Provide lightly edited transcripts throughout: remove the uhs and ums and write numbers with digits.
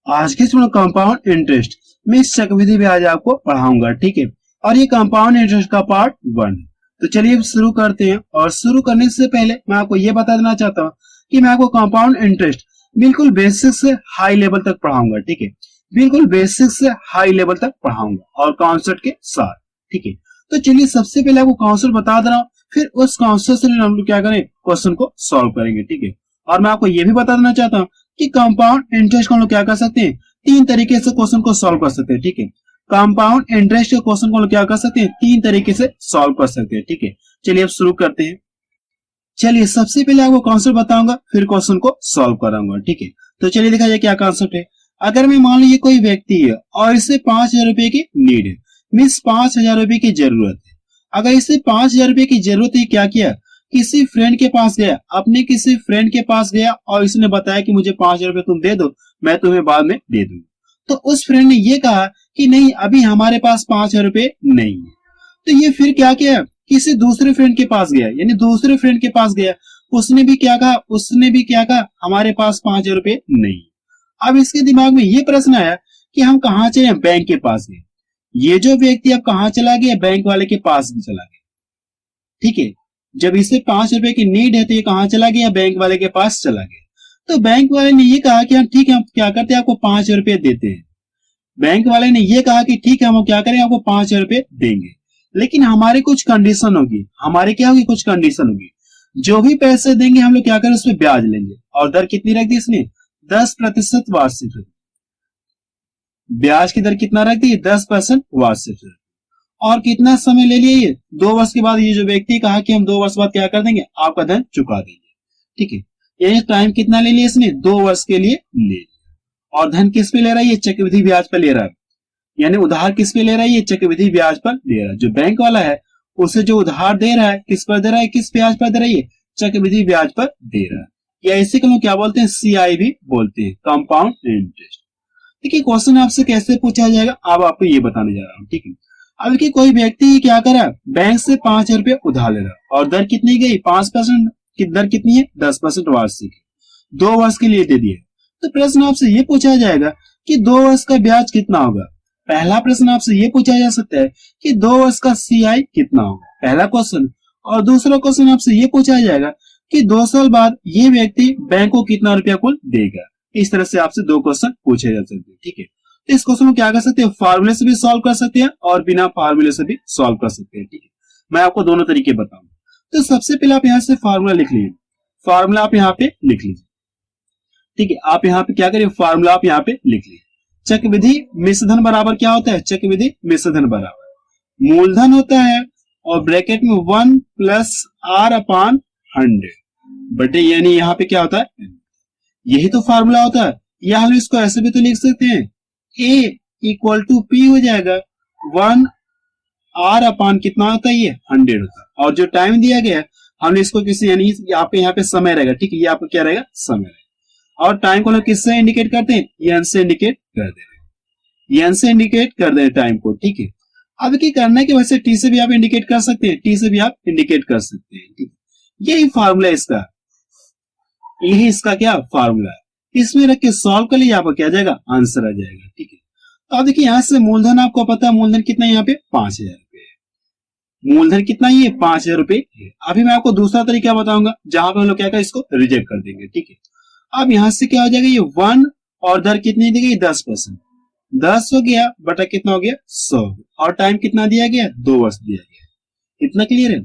आज के इसमें कंपाउंड इंटरेस्ट में इस चक्रवृद्धि ब्याज आपको पढ़ाऊंगा, ठीक है। और ये कंपाउंड इंटरेस्ट का पार्ट 1। तो चलिए अब शुरू करते हैं। और शुरू करने से पहले मैं आपको ये बता देना चाहता हूँ कि मैं आपको कंपाउंड इंटरेस्ट बिल्कुल बेसिक से हाई लेवल तक पढ़ाऊंगा, ठीक है। बिल्कुल बेसिक से हाई लेवल तक पढ़ाऊंगा और कॉन्सेप्ट के साथ, ठीक है। तो चलिए सबसे पहले आपको कॉन्सेप्ट बता दे रहा हूँ, फिर उस कॉन्सेप्ट से हम लोग क्या करें, क्वेश्चन को सॉल्व करेंगे, ठीक है। और मैं आपको ये भी बता देना चाहता हूँ कि कंपाउंड इंटरेस्ट को हम लोग क्या कर सकते हैं, 3 तरीके से क्वेश्चन को सॉल्व कर सकते हैं, ठीक है। कंपाउंड इंटरेस्ट के क्वेश्चन को हम लोग क्या कर सकते हैं, 3 तरीके से सॉल्व कर सकते हैं, ठीक है। चलिए अब शुरू करते हैं। चलिए सबसे पहले आपको कॉन्सेप्ट बताऊंगा, फिर क्वेश्चन को सॉल्व कराऊंगा, ठीक है। तो चलिए देखा जाए क्या कॉन्सेप्ट है। अगर मैं मान लीजिए कोई व्यक्ति है और इसे 5,000 रुपए की नीड है, मीन्स 5,000 रुपए की जरूरत है। अगर इसे 5,000 रुपए की जरूरत है, क्या किया, किसी फ्रेंड के पास गया, अपने किसी फ्रेंड के पास गया और इसने बताया कि मुझे 5,000 रुपए तुम दे दो, मैं तुम्हें बाद में दे दूंगा। तो उस फ्रेंड ने ये कहा कि नहीं, अभी हमारे पास 5,000 रुपए नहीं है। तो ये फिर क्या किया, किसी दूसरे फ्रेंड के पास गया, यानी दूसरे फ्रेंड के पास गया, उसने भी क्या कहा, हमारे पास 5,000 रुपए नहीं। अब इसके दिमाग में ये प्रश्न आया कि हम कहाँ चले, बैंक के पास गए। ये जो व्यक्ति अब कहाँ चला गया, बैंक वाले के पास भी चला गया, ठीक है। जब इसे 5 रुपए की नीड है तो ये कहाँ चला गया, बैंक वाले के पास चला गया। तो बैंक वाले ने ये कहा कि हम ठीक है, हम क्या करते हैं, आपको 5 रुपए देते हैं। बैंक वाले ने ये कहा कि ठीक है, हम क्या करें, आपको 5 रुपए देंगे, लेकिन हमारे कुछ कंडीशन होगी। हमारे क्या होगी, कुछ कंडीशन होगी। जो भी पैसे देंगे हम लोग क्या करें, उसमें ब्याज लेंगे। और दर कितनी रख दी इसने, 10% वार्षिक। ब्याज की दर कितना रख दी, 10% वार्षिक। और कितना समय ले लिए, ये 2 वर्ष के बाद ये जो व्यक्ति कहा कि हम 2 वर्ष बाद क्या कर देंगे, आपका धन चुका देंगे, ठीक है। यही टाइम कितना ले लिया इसने, 2 वर्ष के लिए ले लिया। और धन किस पे ले रहा है, ये चक्रवृद्धि ब्याज पर ले रहा है। यानी उधार किस पे ले रहा है, ये चक्रवृद्धि ब्याज पर ले रहा है। जो बैंक वाला है उसे जो उधार दे रहा है, किस पर दे रहा है, किस ब्याज पर दे रहा है, ये चक्रवृद्धि ब्याज पर दे रहा है। या इसी को क्या बोलते हैं, CI भी बोलते हैं, कंपाउंड इंटरेस्ट। देखिए क्वेश्चन आपसे कैसे पूछा जाएगा, अब आपको ये बताने जा रहा हूँ, ठीक है। अब कि कोई व्यक्ति क्या करा, बैंक से 5,000 रुपए उधार ले रहा और दर कितनी गई, 5% की दर कितनी है, 10% वार्षिक, 2 वर्ष के लिए दे दिए। तो प्रश्न आपसे ये पूछा जाएगा कि 2 वर्ष का ब्याज कितना होगा। पहला प्रश्न आपसे ये पूछा जा सकता है कि 2 वर्ष का CI कितना होगा, पहला क्वेश्चन। और दूसरा क्वेश्चन आपसे ये पूछा जाएगा कि 2 साल बाद ये व्यक्ति बैंक को कितना रुपया कुल देगा। इस तरह से आपसे 2 क्वेश्चन पूछे जा सकते हैं, ठीक है। तो इस क्वेश्चन को क्या कर सकते हैं, फार्मूले से भी सॉल्व कर सकते हैं और बिना फार्मूले से भी सॉल्व कर सकते हैं, ठीक है। मैं आपको दोनों तरीके बताऊंगा। तो सबसे पहले आप यहाँ से फार्मूला लिख लीजिए। फार्मूला आप यहाँ पे लिख लीजिए, ठीक है। आप यहाँ पे क्या करिए, फार्मूला आप यहाँ पे लिख लीजिए। चक्रवृद्धि मिश्र धन बराबर क्या होता है, चक्रवृद्धि मिश्र धन बराबर मूलधन होता है और ब्रैकेट में 1 + R/100 बटे, यानी यहाँ पे क्या होता है, यही तो फार्मूला होता है। या हम इसको ऐसे भी तो लिख सकते हैं, A = P हो जाएगा, 1 R/ कितना होता है, ये 100 होता है। और जो टाइम दिया गया है हमने इसको किसी, यानी यहाँ पे समय रहेगा, ठीक है। ये आपको क्या रहेगा, समय रहेगा। और टाइम को हम किससे इंडिकेट करते हैं, एन से इंडिकेट कर दे रहे हैं, एन से इंडिकेट कर दे टाइम को, ठीक है। अब क्या करना है कि वैसे टी से भी आप इंडिकेट कर सकते हैं, टी से भी आप इंडिकेट कर सकते हैं, ठीक है। यही फार्मूला इसका, यही इसका क्या फार्मूला है। इसमें रख के सॉल्व कर लीजिए, आपका क्या जाएगा, आंसर आ जाएगा, ठीक है। तो अब देखिए यहाँ से मूलधन आपको पता है, मूलधन कितना है यहाँ पे, 5,000 रुपए। मूलधन कितना है, ये 5,000 रुपए है। अभी मैं आपको दूसरा तरीका बताऊंगा जहां पे हम लोग क्या करें, इसको रिजेक्ट कर देंगे, ठीक है। अब यहां से क्या हो जाएगा, ये 1 और दर कितनी दी गई, 10%। 10 हो गया बटा कितना हो गया, 100। और टाइम कितना दिया गया, 2 वर्ष दिया गया। इतना क्लियर है।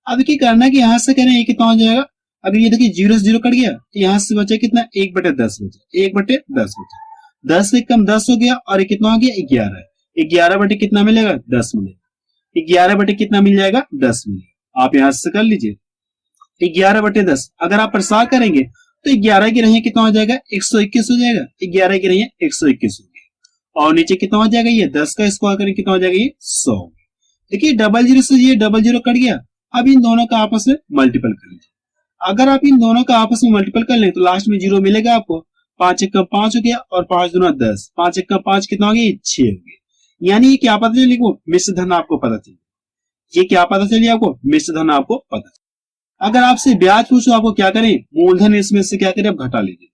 अब क्या करना है कि यहां से करें, ये कितना हो जाएगा, अगर ये देखिए 0 से 0 कट गया तो यहां से बचा कितना, 1/10 बचा, 1/10 बचा। 10 से कम 10 हो गया और ये कितना हो गया, 11। 11 बटे कितना मिलेगा, 10 मिलेगा। 11 बटे कितना मिल जाएगा, 10 मिलेगा। आप यहां से कर लीजिए 11/10। अगर आप प्रसार करेंगे तो 11 की रही कितना हो जाएगा, 121 हो जाएगा। 11 की रही 121 हो गया। और नीचे कितना हो जाएगा, ये 10 का स्क्वायर करें कितना हो जाएगा, ये 100। देखिए 00 से ये 00 कट गया। अब इन दोनों का आपस में मल्टीपल कर लीजिए। अगर आप इन दोनों का आपस में मल्टीपल कर लें तो लास्ट में 0 मिलेगा आपको। 5 × 5 हो गया और 5 × 10। 5 × 5 कितना हो गया, 6 हो गया। यानी ये क्या पता चली, मिश्र धन आपको पता चली। ये क्या पता चली आपको, मिश्र धन आपको पता चली। अगर आपसे ब्याज पूछो आपको क्या करें, मूलधन इसमें से क्या करें, घटा लीजिए।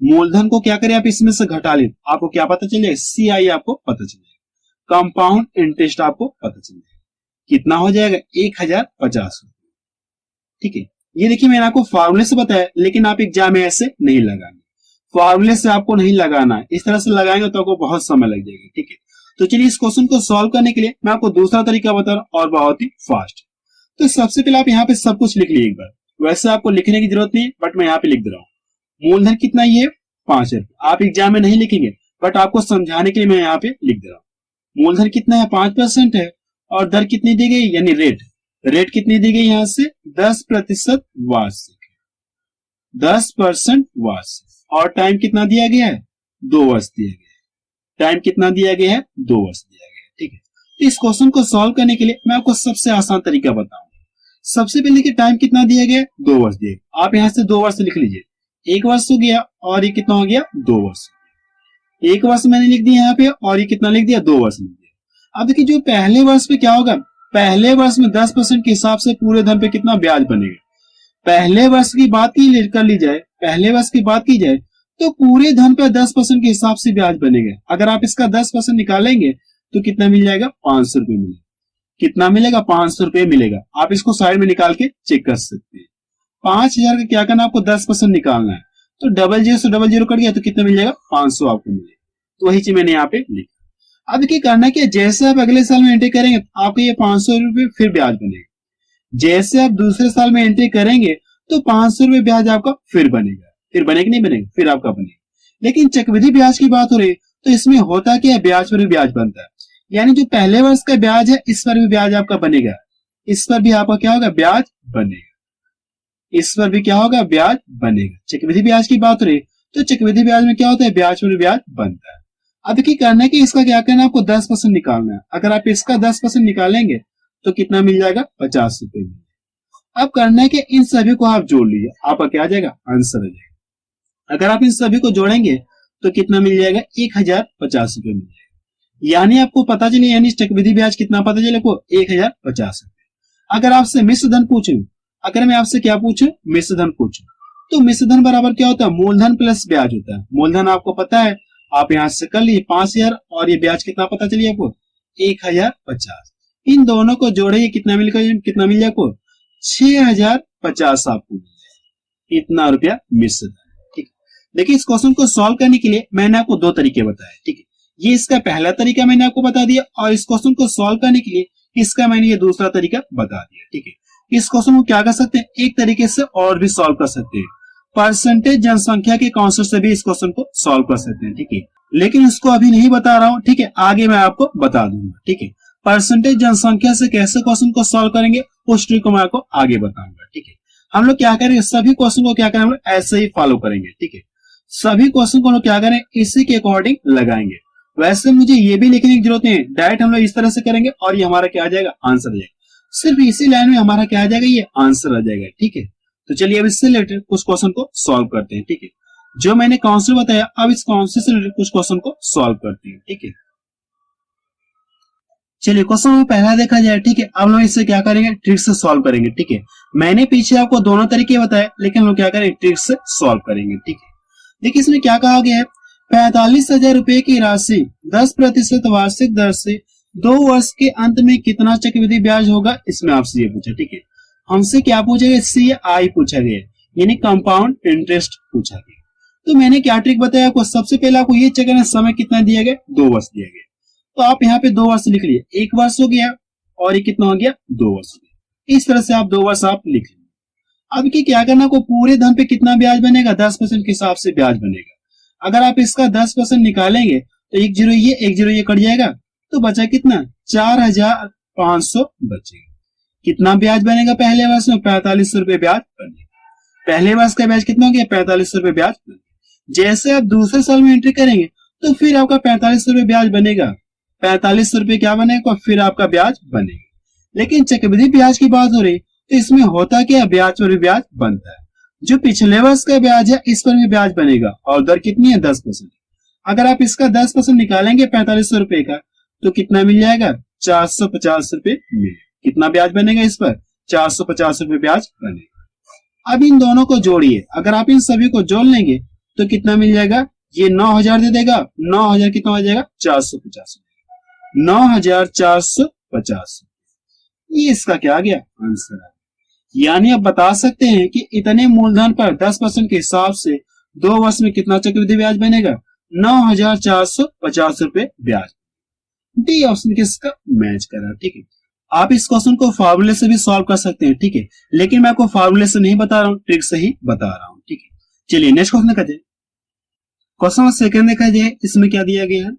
मूलधन को क्या करें आप इसमें से घटा लें, आपको क्या पता चलेगा, CI आपको पता चलेगा, कंपाउंड इंटरेस्ट आपको पता चलेगा, कितना हो जाएगा 1050 रुपए। ठीक है, ये देखिए मैंने आपको फॉर्मूले से बताया, लेकिन आप एग्जाम में ऐसे नहीं लगाएंगे, फॉर्मूले से आपको नहीं लगाना है, इस तरह से लगाएंगे तो आपको बहुत समय लग जाएगा। ठीक है, तो चलिए इस क्वेश्चन को सॉल्व करने के लिए मैं आपको दूसरा तरीका बता रहा हूं और बहुत ही फास्ट। तो सबसे पहले आप यहाँ पे सब कुछ लिख लीजिए एक बार, वैसे आपको लिखने की जरूरत नहीं, बट मैं यहाँ पे लिख दे रहा हूँ। मूलधन कितना, ये 5 रुपए, आप एग्जाम में नहीं लिखेंगे बट आपको समझाने के लिए मैं यहाँ पे लिख दे रहा हूँ। मूलधन कितना है, 5% है, और दर कितनी दी गई, यानी रेट कितनी दी गई यहाँ से 10% वार्षिक, 10% वार्षिक, और टाइम कितना दिया गया है, 2 वर्ष दिया गया है, टाइम कितना दिया गया है, 2 वर्ष दिया गया है। ठीक है, तो इस क्वेश्चन को सॉल्व करने के लिए मैं आपको सबसे आसान तरीका बताऊंगा। सबसे पहले कि टाइम कितना दिया गया, 2 वर्ष दिया गया, आप यहां से 2 वर्ष लिख लीजिए, 1 वर्ष हो गया और ये कितना हो गया, 2 वर्ष। 1 वर्ष मैंने लिख दिया यहाँ पे, और ये कितना लिख दिया, 2 वर्ष लिख दिया। अब देखिए जो पहले वर्ष पे क्या होगा, पहले वर्ष में 10% के हिसाब से पूरे धन पे कितना ब्याज बनेगा। पहले वर्ष की बात कर ली जाए, पहले वर्ष की बात की जाए तो पूरे धन पे 10% के हिसाब से ब्याज बनेगा। अगर आप इसका 10% निकालेंगे तो कितना मिल जाएगा, 500 रुपए मिलेगा। कितना मिलेगा, 500 रुपए मिलेगा। आप इसको साइड में निकाल के चेक कर सकते हैं। 5000 का क्या करना, आपको 10% निकालना है, तो 00 से 00 कट गया तो कितना मिल जाएगा, 500 आपको मिलेगा। तो वही चीज मैंने यहाँ पे लिखा। अब क्या करना है, जैसे आप अगले साल में एंट्री करेंगे आपको ये 500 रुपए फिर ब्याज बनेगा। जैसे आप दूसरे साल में एंट्री करेंगे तो 500 रुपए ब्याज आपका फिर बनेगा। फिर बनेगा नहीं बनेगा, फिर आपका बनेगा। लेकिन चक्रवृद्धि ब्याज की बात हो रही है तो इसमें होता क्या है, ब्याज पर भी ब्याज बनता है। यानी जो पहले वर्ष का ब्याज है इस पर भी ब्याज आपका बनेगा, इस पर भी आपका क्या होगा, ब्याज बनेगा, इस पर भी क्या होगा, ब्याज बनेगा। चक्रवृद्धि ब्याज की बात हो रही तो चक्रवृद्धि ब्याज में क्या होता है, ब्याज पर भी ब्याज बनता है। अब क्या करना है कि इसका क्या करना है, आपको 10% निकालना है। अगर आप इसका 10% निकालेंगे तो कितना मिल जाएगा, 50 रुपए मिलेगा। अब करना है कि इन सभी को आप जोड़ लीजिए, आपका क्या आ जाएगा, आंसर आ जाएगा। अगर आप इन सभी को जोड़ेंगे तो कितना मिल जाएगा, 1050 रुपए मिल जाएगा। यानी आपको पता चले, यानी चक्रवृद्धि ब्याज कितना पता चले आपको, 1050 रुपए। अगर आपसे मिश्र धन पूछूं, अगर मैं आपसे क्या पूछूं, मिश्र धन पूछूं, तो मिश्र धन बराबर क्या होता है, मूलधन प्लस ब्याज होता है। मूलधन आपको पता है, आप यहां से कर लिए 5000, और ये ब्याज कितना पता चलिए आपको, 1050। इन दोनों को जोड़िए, कितना मिल जाए आपको, 6050 आपको मिल जाए। इतना रुपया मिश्र धन। ठीक है, देखिए इस क्वेश्चन को सॉल्व करने के लिए मैंने आपको 2 तरीके बताए। ठीक है, ये इसका पहला तरीका मैंने आपको बता दिया, और इस क्वेश्चन को सॉल्व करने के लिए इसका मैंने ये दूसरा तरीका बता दिया। ठीक है, इस क्वेश्चन को क्या कर सकते हैं, एक तरीके से और भी सॉल्व कर सकते हैं। परसेंटेज जनसंख्या के कॉन्सेप्ट से भी इस क्वेश्चन को सॉल्व कर सकते हैं। ठीक है, लेकिन इसको अभी नहीं बता रहा हूं। ठीक है, आगे मैं आपको बता दूंगा। ठीक है, परसेंटेज जनसंख्या से कैसे क्वेश्चन को सॉल्व करेंगे उस ट्रिक को मैं आपको आगे बताऊंगा। ठीक है, हम लोग क्या करेंगे, सभी क्वेश्चन को क्या करेंगे, ऐसे ही फॉलो करेंगे। ठीक है, सभी क्वेश्चन को हम लोग क्या करें, इसी के अकॉर्डिंग लगाएंगे। वैसे मुझे ये भी लिखने की जरूरत नहीं है, डायरेक्ट हम लोग इस तरह से करेंगे और ये हमारा क्या आ जाएगा, आंसर आ जाएगा। सिर्फ इसी लाइन में हमारा क्या आ जाएगा, ये आंसर आ जाएगा। ठीक है, तो चलिए अब इससे रिलेटेड कुछ क्वेश्चन को सॉल्व करते हैं। ठीक है, जो मैंने कॉन्सेप्ट बताया, अब इस कॉन्सेप्ट से रिलेटेड कुछ क्वेश्चन को सॉल्व करते हैं। ठीक है, चलिए क्वेश्चन में पहला देखा जाए। ठीक है, अब लोग इससे क्या करेंगे, ट्रिक से सॉल्व करेंगे। ठीक है, मैंने पीछे आपको दोनों तरीके बताए, लेकिन हम लोग क्या करेंगे, ट्रिक से सॉल्व करेंगे। ठीक है, देखिए इसमें क्या कहा गया है, 45,000 रुपए की राशि 10% वार्षिक दर से 2 वर्ष के अंत में कितना चक्रवृद्धि ब्याज होगा, इसमें आपसे ये पूछा। ठीक है, हमसे क्या पूछा गया, CI पूछा गया, यानी कंपाउंड इंटरेस्ट पूछा गया। तो मैंने क्या ट्रिक बताया आपको, सबसे पहले आपको ये चेक करना, समय कितना दिया गया, 2 वर्ष दिया गया। तो आप यहाँ पे 2 वर्ष लिख लिए, 1 वर्ष हो गया और ये कितना हो गया, 2 वर्ष हो गया। इस तरह से आप 2 वर्ष आप लिख लेंगे। अब क्या करना, आपको पूरे धन पे कितना ब्याज बनेगा, 10% के हिसाब से ब्याज बनेगा। अगर आप इसका 10% निकालेंगे तो 1 0 ये कट जाएगा, तो बचा कितना, 4500 बचेगा। कितना ब्याज बनेगा पहले वर्ष में, 4500 रुपए ब्याज बनेगा। पहले वर्ष का ब्याज कितना हो गया, 4500 रुपए ब्याज बनेगा। जैसे आप दूसरे साल में एंट्री करेंगे तो फिर आपका 4500 रुपए ब्याज बनेगा, 4500 रुपए क्या बनेगा, फिर आपका ब्याज बनेगा। लेकिन चक्रवृद्धि ब्याज की बात हो रही तो इसमें होता क्या, ब्याज पर भी ब्याज बनता है। जो पिछले वर्ष का ब्याज है इस पर भी ब्याज बनेगा, और दर कितनी है, 10%। अगर आप इसका 10% निकालेंगे 4500 रुपए का तो कितना मिल जाएगा, 450 रुपए मिलेगा। कितना ब्याज बनेगा इस पर, 450 रुपए ब्याज बनेगा। अब इन दोनों को जोड़िए, अगर आप इन सभी को जोड़ लेंगे तो कितना मिल जाएगा, ये 9,000 दे देगा, 9,000 कितना हो जाएगा 450, 9,450। ये इसका क्या आ गया आंसर है। यानी आप बता सकते हैं कि इतने मूलधन पर 10% के हिसाब से 2 वर्ष में कितना चक्रवृद्धि ब्याज बनेगा, 9,450 रुपए ब्याज। डी ऑप्शन किसका मैच कर रहा है। ठीक है, आप इस क्वेश्चन को फार्मूले से भी सॉल्व कर सकते हैं। ठीक है, लेकिन मैं आपको फार्मूले से नहीं बता रहा हूँ, ट्रिक से ही बता रहा हूँ। ठीक है, चलिए नेक्स्ट क्वेश्चन देखा जाए। क्वेश्चन सेकंड देखा जाए, इसमें क्या दिया गया है,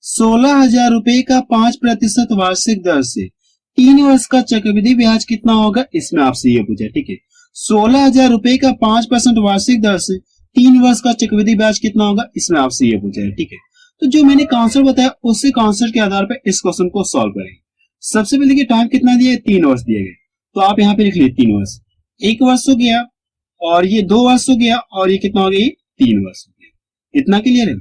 16,000 रुपए का 5% वार्षिक दर से 3 वर्ष का चक्रवृद्धि ब्याज कितना होगा, इसमें आपसे ये पूछा। ठीक है, 16,000 रुपए का 5% वार्षिक दर से 3 वर्ष का चक्रवृद्धि ब्याज कितना होगा, इसमें आपसे ये पूछा है। ठीक है, तो जो मैंने कॉन्सेप्ट बताया उसी कॉन्सेप्ट के आधार पर इस क्वेश्चन को सॉल्व करेंगे। सबसे पहले देखिए टाइम कितना दिया है, 3 वर्ष दिए गए, तो आप यहाँ पे लिख लीजिए 3 वर्ष, 1 वर्ष हो गया और ये 2 वर्ष हो गया और ये कितना हो गया, 3 वर्ष हो गया। इतना क्लियर है।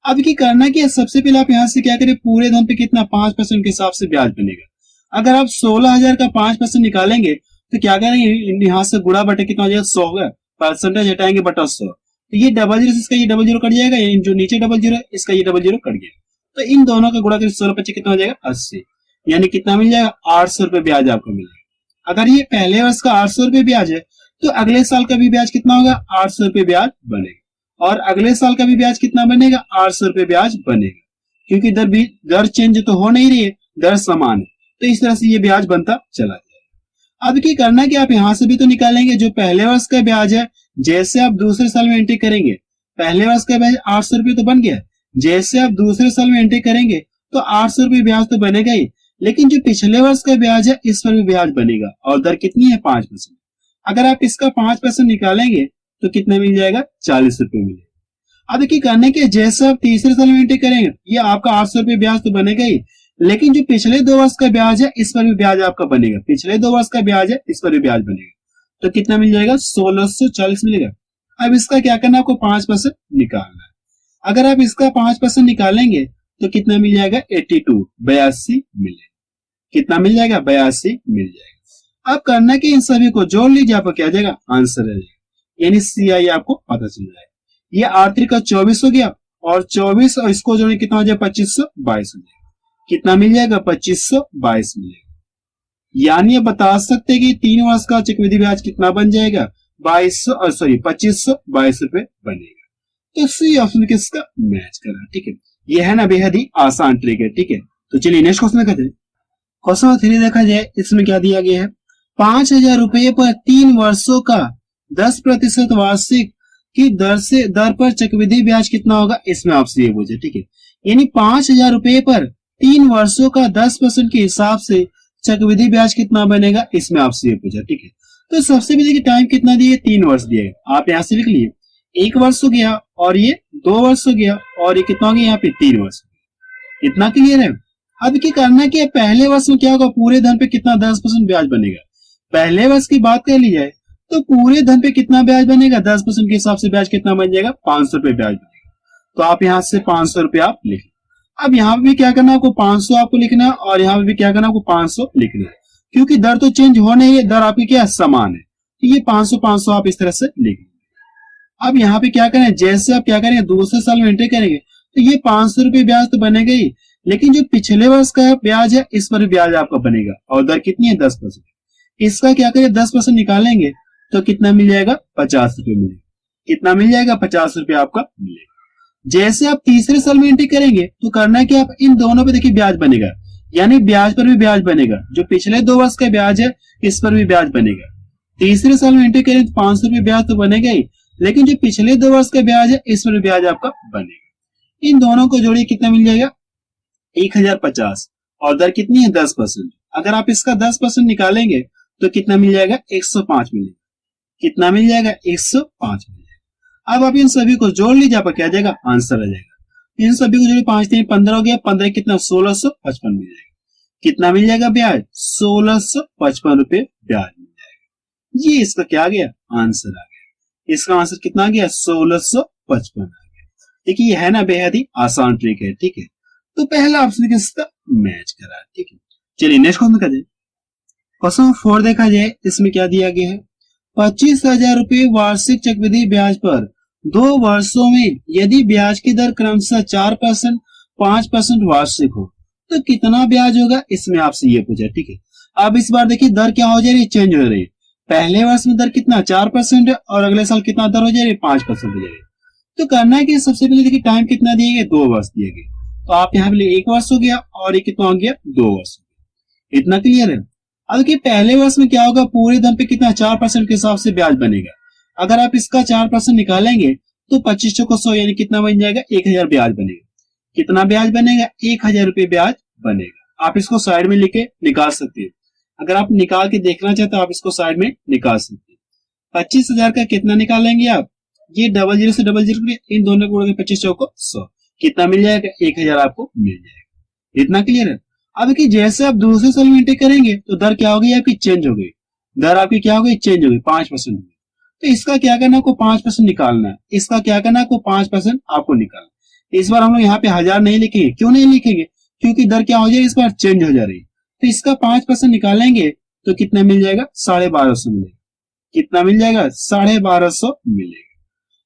अब की करना क्या, सबसे पहले आप यहाँ से क्या करें, पूरे धन पे कितना 5% के हिसाब से ब्याज बनेगा। अगर आप 16,000 का 5% निकालेंगे तो क्या करेंगे, यहाँ से गुणा बटे कितना हो जाएगा 100 होगा, परसेंटेज हटाएंगे बटा 100, तो ये डबल जीरो से इसका ये डबल जीरो कट जाएगा, जो नीचे डबल जीरो इसका ये डबल जीरो कट गया, तो इन दोनों का गुणा करके 16 25 कितना हो जाएगा 80, यानी कितना मिल जाएगा 800 रुपए ब्याज आपको मिलेगा। अगर ये पहले वर्ष का 800 रुपए ब्याज है तो अगले साल का भी ब्याज कितना होगा, 800 रुपए ब्याज बनेगा, और अगले साल का भी ब्याज कितना बनेगा, 800 रुपए ब्याज बनेगा, क्योंकि दर चेंज तो हो नहीं रही है, दर समान है, तो इस तरह से ये ब्याज बनता चला जाएगा। अब क्या करना है कि आप यहां से भी तो निकालेंगे जो पहले वर्ष का ब्याज है, जैसे आप दूसरे साल में एंट्री करेंगे, पहले वर्ष का ब्याज 800 रुपये तो बन गया, जैसे आप दूसरे साल में एंट्री करेंगे तो 800 रुपये ब्याज तो बनेगा ही, लेकिन जो पिछले वर्ष का ब्याज है इस पर भी ब्याज बनेगा, और दर कितनी है 5%। अगर आप इसका 5% निकालेंगे तो कितना मिल जाएगा, 40 रुपये मिलेगा। अब क्या करने के, जैसे आप तीसरे साल में एंट्री करेंगे ये आपका 800 रुपये ब्याज तो बनेगा ही, लेकिन जो पिछले 2 वर्ष का ब्याज है इस पर भी ब्याज आपका बनेगा, पिछले 2 वर्ष का ब्याज है इस पर भी ब्याज बनेगा, तो कितना मिल जाएगा 1640 मिलेगा। अब इसका क्या करना, आपको 5% निकालना है। अगर आप इसका 5% निकालेंगे तो कितना मिल जाएगा, 82 मिलेगा, कितना मिल जाएगा 82 मिल जाएगा। अब करना कि इन सभी को जोड़ लीजिए, आपको क्या जाएगा आंसर आ जाएगा, यानी CI आपको पता चल जाएगा। ये R3 का 24 हो गया, और 24 और इसको जोड़े कितना हो जाएगा 2522 हो जाएगा, कितना मिल जाएगा 2522 मिलेगा। यानी आप बता सकते हैं कि 3 वर्ष का चक्रवृद्धि ब्याज कितना बन जाएगा, 2522 रुपए बनेगा। तो सी ऑप्शन किसका मैच कर रहा है। ठीक है, ये है ना बेहद ही आसान ट्रिक है। ठीक है, तो चलिए नेक्स्ट क्वेश्चन देखते हैं। क्वेश्चन 3 देखा जाए, इसमें क्या दिया गया है, 5,000 रुपए पर 3 वर्षों का 10% वार्षिक की दर पर चक्रवृद्धि ब्याज कितना होगा, इसमें आपसे ये पूछे। ठीक है, यानी 5,000 रुपए पर 3 वर्षों का 10% के हिसाब से चक्रवृद्धि ब्याज कितना बनेगा, इसमें आपसे ये पूछा। ठीक है, तो सबसे पहले टाइम कितना दिए, 3 वर्ष दिए, आप यहां से लिख लिए 1 वर्ष हो गया, और ये 2 वर्ष हो गया, और ये कितना हो गया यहाँ पे 3 वर्ष हो गया। इतना क्लियर है। अब क्या करना कि पहले वर्ष में क्या होगा, पूरे धन पे कितना 10% ब्याज बनेगा। पहले वर्ष की बात कर ली जाए तो पूरे धन पे कितना ब्याज बनेगा, 10% के हिसाब से ब्याज कितना बन जाएगा, 500 रुपए ब्याज बनेगा। तो आप यहाँ से 500 रुपए आप लिख। अब यहाँ पे भी क्या करना है, आपको 500 आपको लिखना है, और यहाँ पे भी क्या करना है, आपको 500 लिखना है, क्योंकि दर तो चेंज हो नहीं है, दर आपकी क्या समान है, तो ये 500 आप इस तरह से लिख। अब यहाँ पे क्या करें, जैसे आप क्या करेंगे दूसरे साल में एंट्री करेंगे तो ये 500 रुपए ब्याज तो बनेगा ही, लेकिन जो पिछले वर्ष का ब्याज है इस पर भी ब्याज आपका बनेगा, और दर कितनी है 10%। इसका क्या करें 10% निकालेंगे तो कितना मिल जाएगा, 50 रुपए मिलेगा, कितना मिल जाएगा 50 रुपए आपका मिलेगा। जैसे आप तीसरे साल में एंट्री करेंगे तो करना है कि आप इन दोनों पे देखिए ब्याज बनेगा, यानी ब्याज पर भी ब्याज बनेगा, जो पिछले 2 वर्ष का ब्याज है इस पर भी ब्याज बनेगा। तीसरे साल में एंट्री करें तो 500 रुपए ब्याज तो बनेगा ही, लेकिन जो पिछले 2 वर्ष का ब्याज है इस पर भी ब्याज आपका बनेगा। इन दोनों को जोड़िए कितना मिल जाएगा, 1050, और दर कितनी है 10%। अगर आप इसका 10% निकालेंगे तो कितना मिल जाएगा, 105 मिलेगा, कितना मिल जाएगा 105 मिलेगा। अब आप इन सभी को जोड़ लीजिए, आपका क्या जाएगा आंसर आ जाएगा। इन सभी को जोड़िए, 5 3 15 हो गया, 15 कितना 1655 मिल जाएगा, कितना मिल जाएगा ब्याज, 1655 रुपए ब्याज मिल जाएगा। ये इसका क्या आ गया आंसर आ गया। इसका आंसर कितना आ गया, 1655 आ गया। देखिए ये है ना बेहद ही आसान ट्रिक है। ठीक है, तो पहला ऑप्शन किसका मैच करा। ठीक है, चलिए नेक्स्ट क्वेश्चन देखा जाए। क्वेश्चन 4 देखा जाए, इसमें क्या दिया गया है, 25,000 रुपए वार्षिक चक्रवृद्धि ब्याज पर 2 वर्षों में यदि ब्याज की दर क्रमशः 4%, 5% वार्षिक हो तो कितना ब्याज होगा, इसमें आपसे ये पूछा। ठीक है, अब इस बार देखिए दर क्या हो जा रही है, चेंज हो रही है। पहले वर्ष में दर कितना 4% है और अगले साल कितना दर हो जा रही है, 5% हो जा रही है। तो करना है कि सबसे पहले देखिए टाइम कितना दिए गए, 2 वर्ष दिए गए। तो आप यहाँ पे 1 वर्ष हो गया और ये कितना हो गया, 2 वर्ष हो गया। इतना क्लियर है। अब देखिए पहले वर्ष में क्या होगा, पूरे धन पे कितना 4% के हिसाब से ब्याज बनेगा। अगर आप इसका 4% निकालेंगे तो 25 को 100 यानी कितना बन जाएगा, 1000 ब्याज बनेगा। कितना ब्याज बनेगा, 1000 रुपये ब्याज बनेगा। आप इसको साइड में लिखे निकाल सकते हैं। अगर आप निकाल के देखना चाहते हो आप इसको साइड में निकाल सकते हैं। 25,000 का कितना निकालेंगे आप, ये 00 से 00 इन दोनों को 25 को 100 कितना मिल जाएगा, 1000 आपको मिल जाएगा। इतना क्लियर है। अब कि जैसे आप दूसरे साल में एंट्री करेंगे तो दर क्या हो गई आपकी, चेंज हो गई। दर आपकी क्या हो गई, चेंज हो गई, 5% हो गई। तो इसका क्या करना, आपको 5% निकालना है। इसका क्या करना, आपको 5% आपको निकालना है। इस बार हम लोग यहाँ पे 1000 नहीं लिखेंगे। क्यों नहीं लिखेंगे, क्योंकि दर क्या हो जाए, इस बार चेंज हो जा रही है। तो इसका 5% निकालेंगे तो कितना मिल जाएगा, 1250 मिलेगा। कितना मिल जाएगा, 1250 मिलेगा।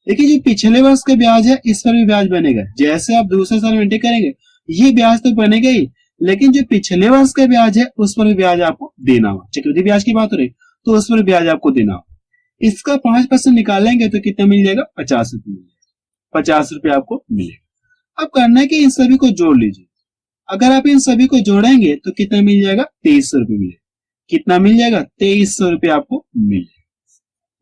देखिए जो पिछले वर्ष का ब्याज है इस पर भी ब्याज बनेगा। जैसे आप दूसरे साल में एंट्री करेंगे ये ब्याज तो बनेगा ही, लेकिन जो पिछले वर्ष का ब्याज है उस पर भी ब्याज आपको देना होगा। चक्रवृद्धि ब्याज की बात हो रही तो उस पर ब्याज आपको देना होगा। इसका 5% निकालेंगे तो कितना मिल जाएगा, 50 रुपये मिलेगा। 50 रुपये आपको मिलेगा। अब करना है कि इन सभी को जोड़ लीजिए। अगर आप इन सभी को जोड़ेंगे तो कितना मिल जाएगा, 2300 रुपये मिलेगा। कितना मिल जाएगा, 2300 रुपये आपको मिल जाएगा।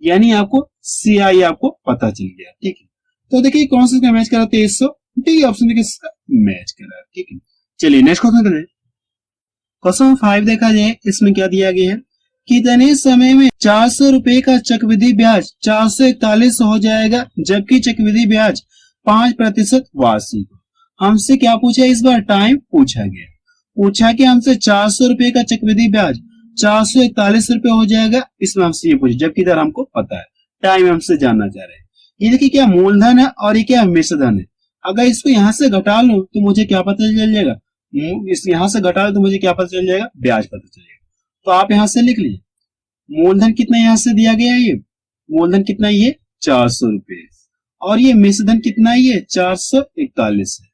यानी आपको CI आपको पता चल गया। ठीक है, तो देखिए कौन सा मैच करा, 2300। डी ऑप्शन देखिए इसका मैच करा। ठीक है, चलिए नेक्स्ट क्वेश्चन करते हैं। क्वेश्चन 5 देखा जाए, इसमें क्या दिया गया है, कितने समय में 400 रुपए का चक्रवृद्धि ब्याज 441 हो जाएगा, जबकि चक्रवृद्धि ब्याज 5% वार्षिक। हमसे क्या पूछा इस बार, टाइम पूछा गया। पूछा कि हमसे 400 रुपए का चक्रवृद्धि ब्याज 441 रुपए हो जाएगा, इसमें हमसे ये पूछे, जबकि दर हमको पता है, टाइम हमसे जानना चाह रहे हैं। ये देखिए क्या मूलधन है और ये क्या मिश्र धन है। अगर इसको यहां से घटा लो तो मुझे क्या पता चल जाएगा, इस यहां से घटा लो तो मुझे क्या पता चल जाएगा, ब्याज पता चल जाएगा। तो आप यहां से लिख लीजिए मूलधन कितना यहां से दिया गया है, ये मूलधन कितना, ये 400 रुपए, और ये मिश्र धन कितना है, ये 441 है।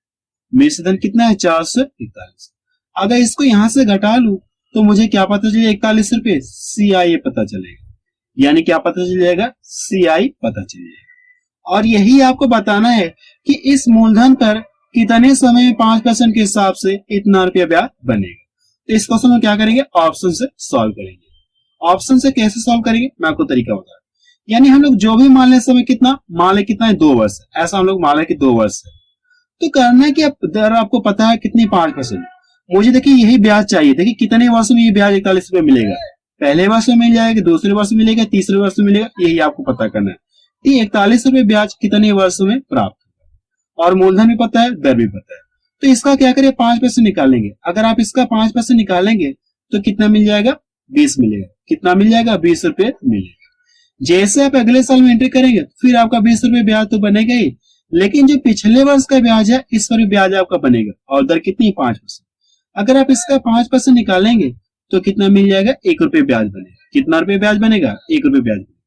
मिश्र धन कितना है, 441। अगर इसको यहां से घटा लू तो मुझे क्या पता चलेगा, 41 रुपए, CI पता चलेगा। यानी क्या पता चल जाएगा, CI पता चल जाएगा। और यही आपको बताना है कि इस मूलधन पर कितने समय में 5% के हिसाब से इतना रुपया ब्याज बनेगा। तो इस क्वेश्चन में क्या करेंगे, ऑप्शन से सॉल्व करेंगे। ऑप्शन से कैसे सॉल्व करेंगे, मैं आपको तरीका बता रहा हूं। यानी हम लोग जो भी मान ले समय कितना, मान ले कितना है, 2 वर्ष, ऐसा हम लोग मान ले कि 2 वर्ष है। तो करना है कि दर आपको पता है कितनी, 5%। मुझे देखिए यही ब्याज चाहिए। देखिए कितने वर्ष में ये ब्याज 41 रुपए मिलेगा, पहले वर्ष में मिल जाएगा, दूसरे वर्ष में मिलेगा, तीसरे वर्ष में मिलेगा, यही आपको पता करना है। ये 41 रुपए ब्याज कितने वर्षों में प्राप्त होगा, और मूलधन भी पता है, दर भी पता है। तो इसका क्या करें, 5% निकालेंगे। अगर आप इसका 5% निकालेंगे तो कितना मिल जाएगा, 20 मिलेगा। कितना मिल जाएगा, 20 रुपए मिलेगा। जैसे आप अगले साल में एंट्री करेंगे फिर आपका 20 रुपए ब्याज तो बनेगा ही, लेकिन जो पिछले वर्ष का ब्याज है इस पर भी ब्याज आपका बनेगा, और दर कितनी, 5%। अगर आप इसका 5% निकालेंगे तो कितना मिल जाएगा, 1 रुपये ब्याज बनेगा। कितना रुपये ब्याज बनेगा, 1 रुपये ब्याज बनेगा।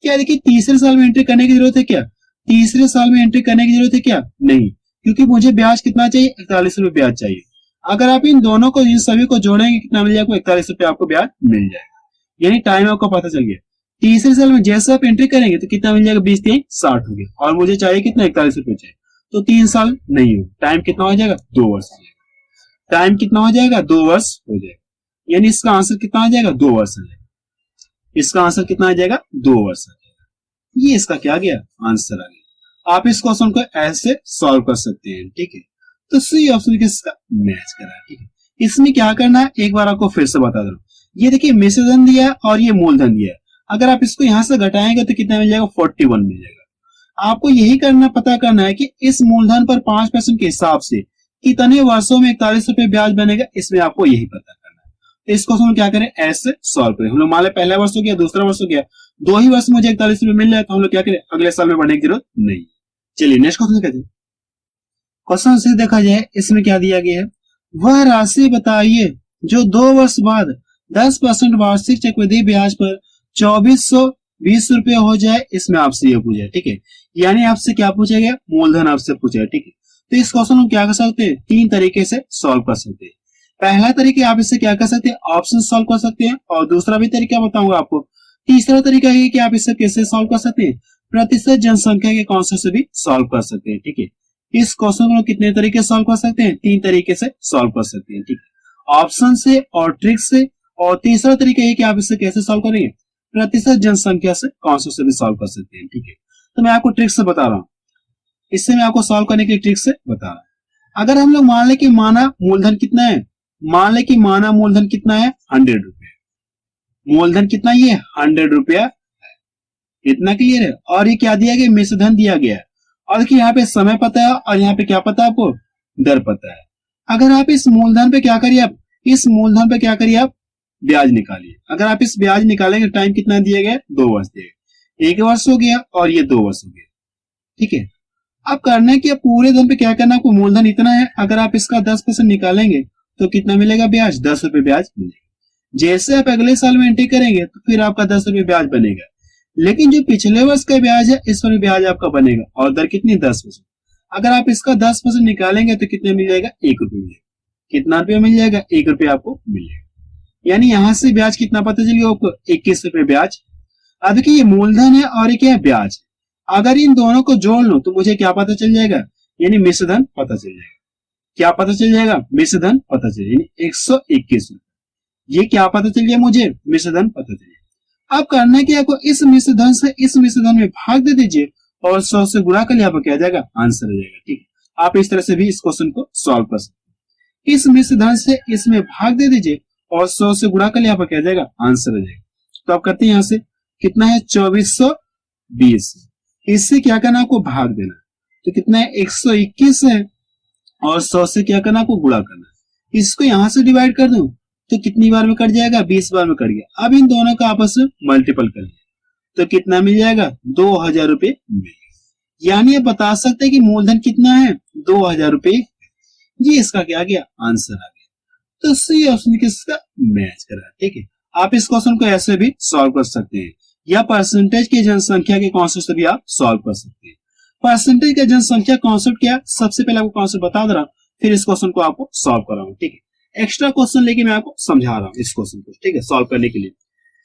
क्या देखिए तीसरे साल में एंट्री करने की जरूरत है क्या, तीसरे साल में एंट्री करने की जरूरत है क्या, नहीं, क्योंकि मुझे ब्याज कितना चाहिए, 41 रुपये ब्याज चाहिए। अगर आप इन दोनों को, इन सभी को जोड़ेंगे कितना मिल जाएगा, 41 रुपये आपको ब्याज मिल जाएगा। यानी टाइम आपको पता चल गया। तीसरे साल में जैसे आप एंट्री करेंगे तो कितना मिल जाएगा, 20 3 60 हो गया, और मुझे चाहिए कितना, 41 रुपये चाहिए। तो 3 साल नहीं हो, टाइम कितना हो जाएगा, 2 वर्ष हो जाएगा। टाइम कितना हो जाएगा, 2 वर्ष हो जाएगा। यानी इसका आंसर कितना आ जाएगा, 2 वर्ष आ जाएगा। इसका आंसर कितना आ जाएगा, 2 वर्ष आ जाएगा। ये इसका क्या गया, आंसर आ गया। आप इस क्वेश्चन को ऐसे सॉल्व कर सकते हैं। ठीक है, तो सी ऑप्शन किसका मैच करा है। ठीक है, इसमें क्या करना है एक बार आपको फिर से बता दो। ये देखिए मिश्र धन दिया है और ये मूलधन दिया है। अगर आप इसको यहां से घटाएंगे तो कितना मिल जाएगा, 41 मिल जाएगा। आपको यही करना, पता करना है कि इस मूलधन पर 5% के हिसाब से कितने वर्षों में 41 रुपए ब्याज बनेगा, इसमें आपको यही पता करना है। तो इस क्वेश्चन में क्या करें, ऐसे सॉल्व करें। हम लोग मान लें पहला वर्ष हो गया, दूसरा वर्ष हो गया, 2 ही वर्ष में मुझे 41 रुपए मिल जाए, तो हम लोग क्या करें, अगले साल में बढ़ने की जरूरत नहीं। चलिए नेक्स्ट क्वेश्चन कहते हैं। क्वेश्चन से देखा जाए इसमें क्या दिया गया है, वह राशि बताइए जो 2 वर्ष बाद 10% वार्षिक चक्रवृद्धि ब्याज पर 2420 रुपए हो जाए। इसमें आपसे ये पूछा है। ठीक है, यानी आपसे क्या पूछा गया, मूलधन आपसे पूछा है, ठीक है। तो इस क्वेश्चन को क्या कर सकते हैं, तीन तरीके से सॉल्व कर सकते हैं। पहला तरीका आप इससे क्या कर सकते हैं, ऑप्शन सॉल्व कर सकते हैं, और दूसरा भी तरीका बताऊंगा आपको। तीसरा तरीका है कि आप इससे कैसे सॉल्व कर सकते हैं, प्रतिशत जनसंख्या के कॉन्सेप्ट से भी सॉल्व कर सकते हैं, ठीक है। इस क्वेश्चन को कितने तरीके से सॉल्व कर सकते हैं, तीन तरीके से सॉल्व कर सकते हैं, ठीक है। ऑप्शन से और ट्रिक से, और तीसरा तरीका है कि आप इससे कैसे सॉल्व करेंगे, प्रतिशत जनसंख्या से कॉन्सेप्ट से भी सॉल्व कर सकते हैं, ठीक है। तो मैं आपको ट्रिक से बता रहा हूँ, इससे मैं आपको सॉल्व करने की ट्रिक से बता रहा हूँ। अगर हम लोग मान ले कि माना मूलधन कितना है, मान ले कि माना मूलधन कितना है, 100 रुपया। मूलधन कितना, ये 100 रुपया, इतना क्लियर है। और ये क्या दिया गया, मिश्रधन दिया गया है। और देखिए यहाँ पे समय पता है, और यहाँ पे क्या पता है आपको, दर पता है। अगर आप इस मूलधन पे क्या करिए, आप इस मूलधन पे क्या करिए, आप ब्याज निकालिए। अगर आप इस ब्याज निकालेंगे, टाइम कितना दिया गया, 2 वर्ष दिया गया। 1 वर्ष हो गया और ये 2 वर्ष हो गया, ठीक है। अब करना है कि पूरे धन पे क्या करना, आपको मूलधन इतना है, अगर आप इसका 10% निकालेंगे तो कितना मिलेगा ब्याज, 10 रुपए ब्याज मिलेगा। जैसे आप अगले साल में एंट्री करेंगे तो फिर आपका 10 रुपए ब्याज बनेगा। लेकिन जो पिछले वर्ष का ब्याज है, इस पर ब्याज आपका बनेगा, और दर कितनी, 10%। अगर आप इसका 10% निकालेंगे तो कितने मिल जाएगा, 1 रुपये मिलेगा। कितना रुपया मिल जाएगा, 1 रुपये आपको मिलेगा। यानी यहां से ब्याज कितना पता चलिए आपको, 21 रुपये ब्याज। अब देखिए ये मूलधन है और ये क्या है, ब्याज। अगर इन दोनों को जोड़ लो तो मुझे क्या पता चल जाएगा, यानी मिश्रधन पता चल जाएगा। क्या पता चल जाएगा, मिश्रधन पता चल जाएगा, 121 रुपये। ये क्या पता चल गया मुझे, मिश्रधन पता चल गया। अब करना है कि आपको इस मिश्रधन से इस मिश्रधन में भाग दे दीजिए, और 100 से गुणा कर लिया, आपको क्या आ जाएगा, आंसर आ जाएगा, ठीक है। आप इस तरह से भी इस क्वेश्चन को सॉल्व कर सकते हैं। इस मिश्रधन से इसमें भाग दे दीजिए, और 100 से गुणा कर लिया, आपको क्या आ जाएगा, आंसर आ जाएगा। तो आप करते हैं यहाँ से कितना है, 2420। इससे क्या करना, आपको भाग देना। तो कितना है, 121 है, और 100 से क्या करना, आपको गुणा करना है। इसको यहां से डिवाइड कर दूं तो कितनी बार में कट जाएगा, 20 बार में कट गया। अब इन दोनों का आपस में मल्टीपल कर लिया तो कितना मिल जाएगा, 2000 रुपये मिलेगा। यानी आप बता सकते हैं कि मूलधन कितना है, 2000 रुपये। ये इसका क्या आ गया, आंसर आ गया। तो सी ऑप्शन किसका मैच करा, ठीक है। आप इस क्वेश्चन को ऐसे भी सॉल्व कर सकते हैं, या परसेंटेज की जनसंख्या के कॉन्सेप्ट से भी आप सॉल्व कर सकते हैं। परसेंटेज का जनसंख्या कॉन्सेप्ट क्या है, सबसे पहले आपको कॉन्सेप्ट बता दे रहा हूं, फिर इस क्वेश्चन को आपको सॉल्व कर रहा हूं, ठीक है। एक्स्ट्रा क्वेश्चन लेके मैं आपको समझा रहा हूं इस क्वेश्चन को, ठीक है, सॉल्व करने के लिए।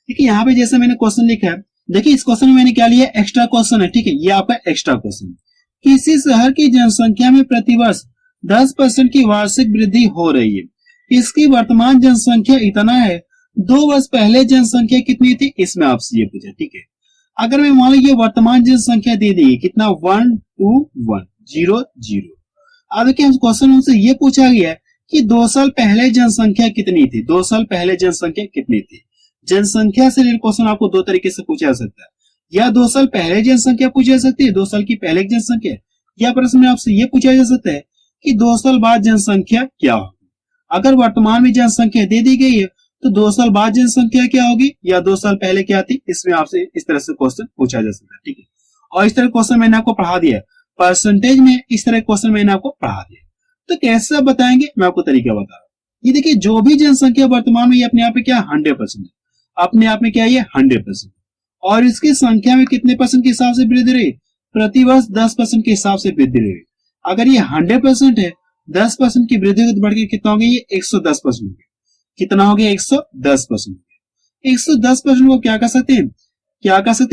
देखिए यहाँ पे जैसे मैंने क्वेश्चन लिखा है, देखिए इस क्वेश्चन में मैंने क्या लिया, एक्स्ट्रा क्वेश्चन है, ठीक है। ये आपका एक्स्ट्रा क्वेश्चन। किसी शहर की जनसंख्या में प्रतिवर्ष 10% की वार्षिक वृद्धि हो रही है। इसकी वर्तमान जनसंख्या इतना है, 2 वर्ष पहले जनसंख्या कितनी थी, इसमें आपसे ये पूछा, ठीक है। अगर मैं मान लो ये वर्तमान जनसंख्या दे दी कितना, 12100। अब देखिए क्वेश्चन हमसे ये पूछा गया कि 2 साल पहले जनसंख्या कितनी थी, 2 साल पहले जनसंख्या कितनी थी। जनसंख्या से रिलेटेड क्वेश्चन आपको 2 तरीके से पूछा जा सकता है, या 2 साल पहले जनसंख्या पूछी जा सकती है, 2 साल की पहले की जनसंख्या, या प्रश्न में आपसे ये पूछा जा सकता है कि 2 साल बाद जनसंख्या क्या होगी। अगर वर्तमान में जनसंख्या दे दी गई है तो 2 साल बाद जनसंख्या क्या होगी, या 2 साल पहले क्या थी, इसमें आपसे इस तरह से क्वेश्चन पूछा जा सकता है, ठीक है। और इस तरह क्वेश्चन मैंने आपको पढ़ा दिया, परसेंटेज में इस तरह क्वेश्चन मैंने आपको पढ़ा दिया। तो कैसे आप बताएंगे, मैं आपको तरीका बता रहा हूँ। ये देखिए जो भी जनसंख्या वर्तमान में ये अपने आप में क्या 100% है, अपने आप में क्या है, 100%। और इसकी संख्या में कितने परसेंट के हिसाब से वृद्धि रही, प्रतिवर्ष 10% के हिसाब से वृद्धि रही। अगर ये 100% है, 10% की वृद्धि बढ़ के कितना हो गया, ये 110% हो गया। कितना हो गया, 110%। 110% को क्या कर सकते हैं,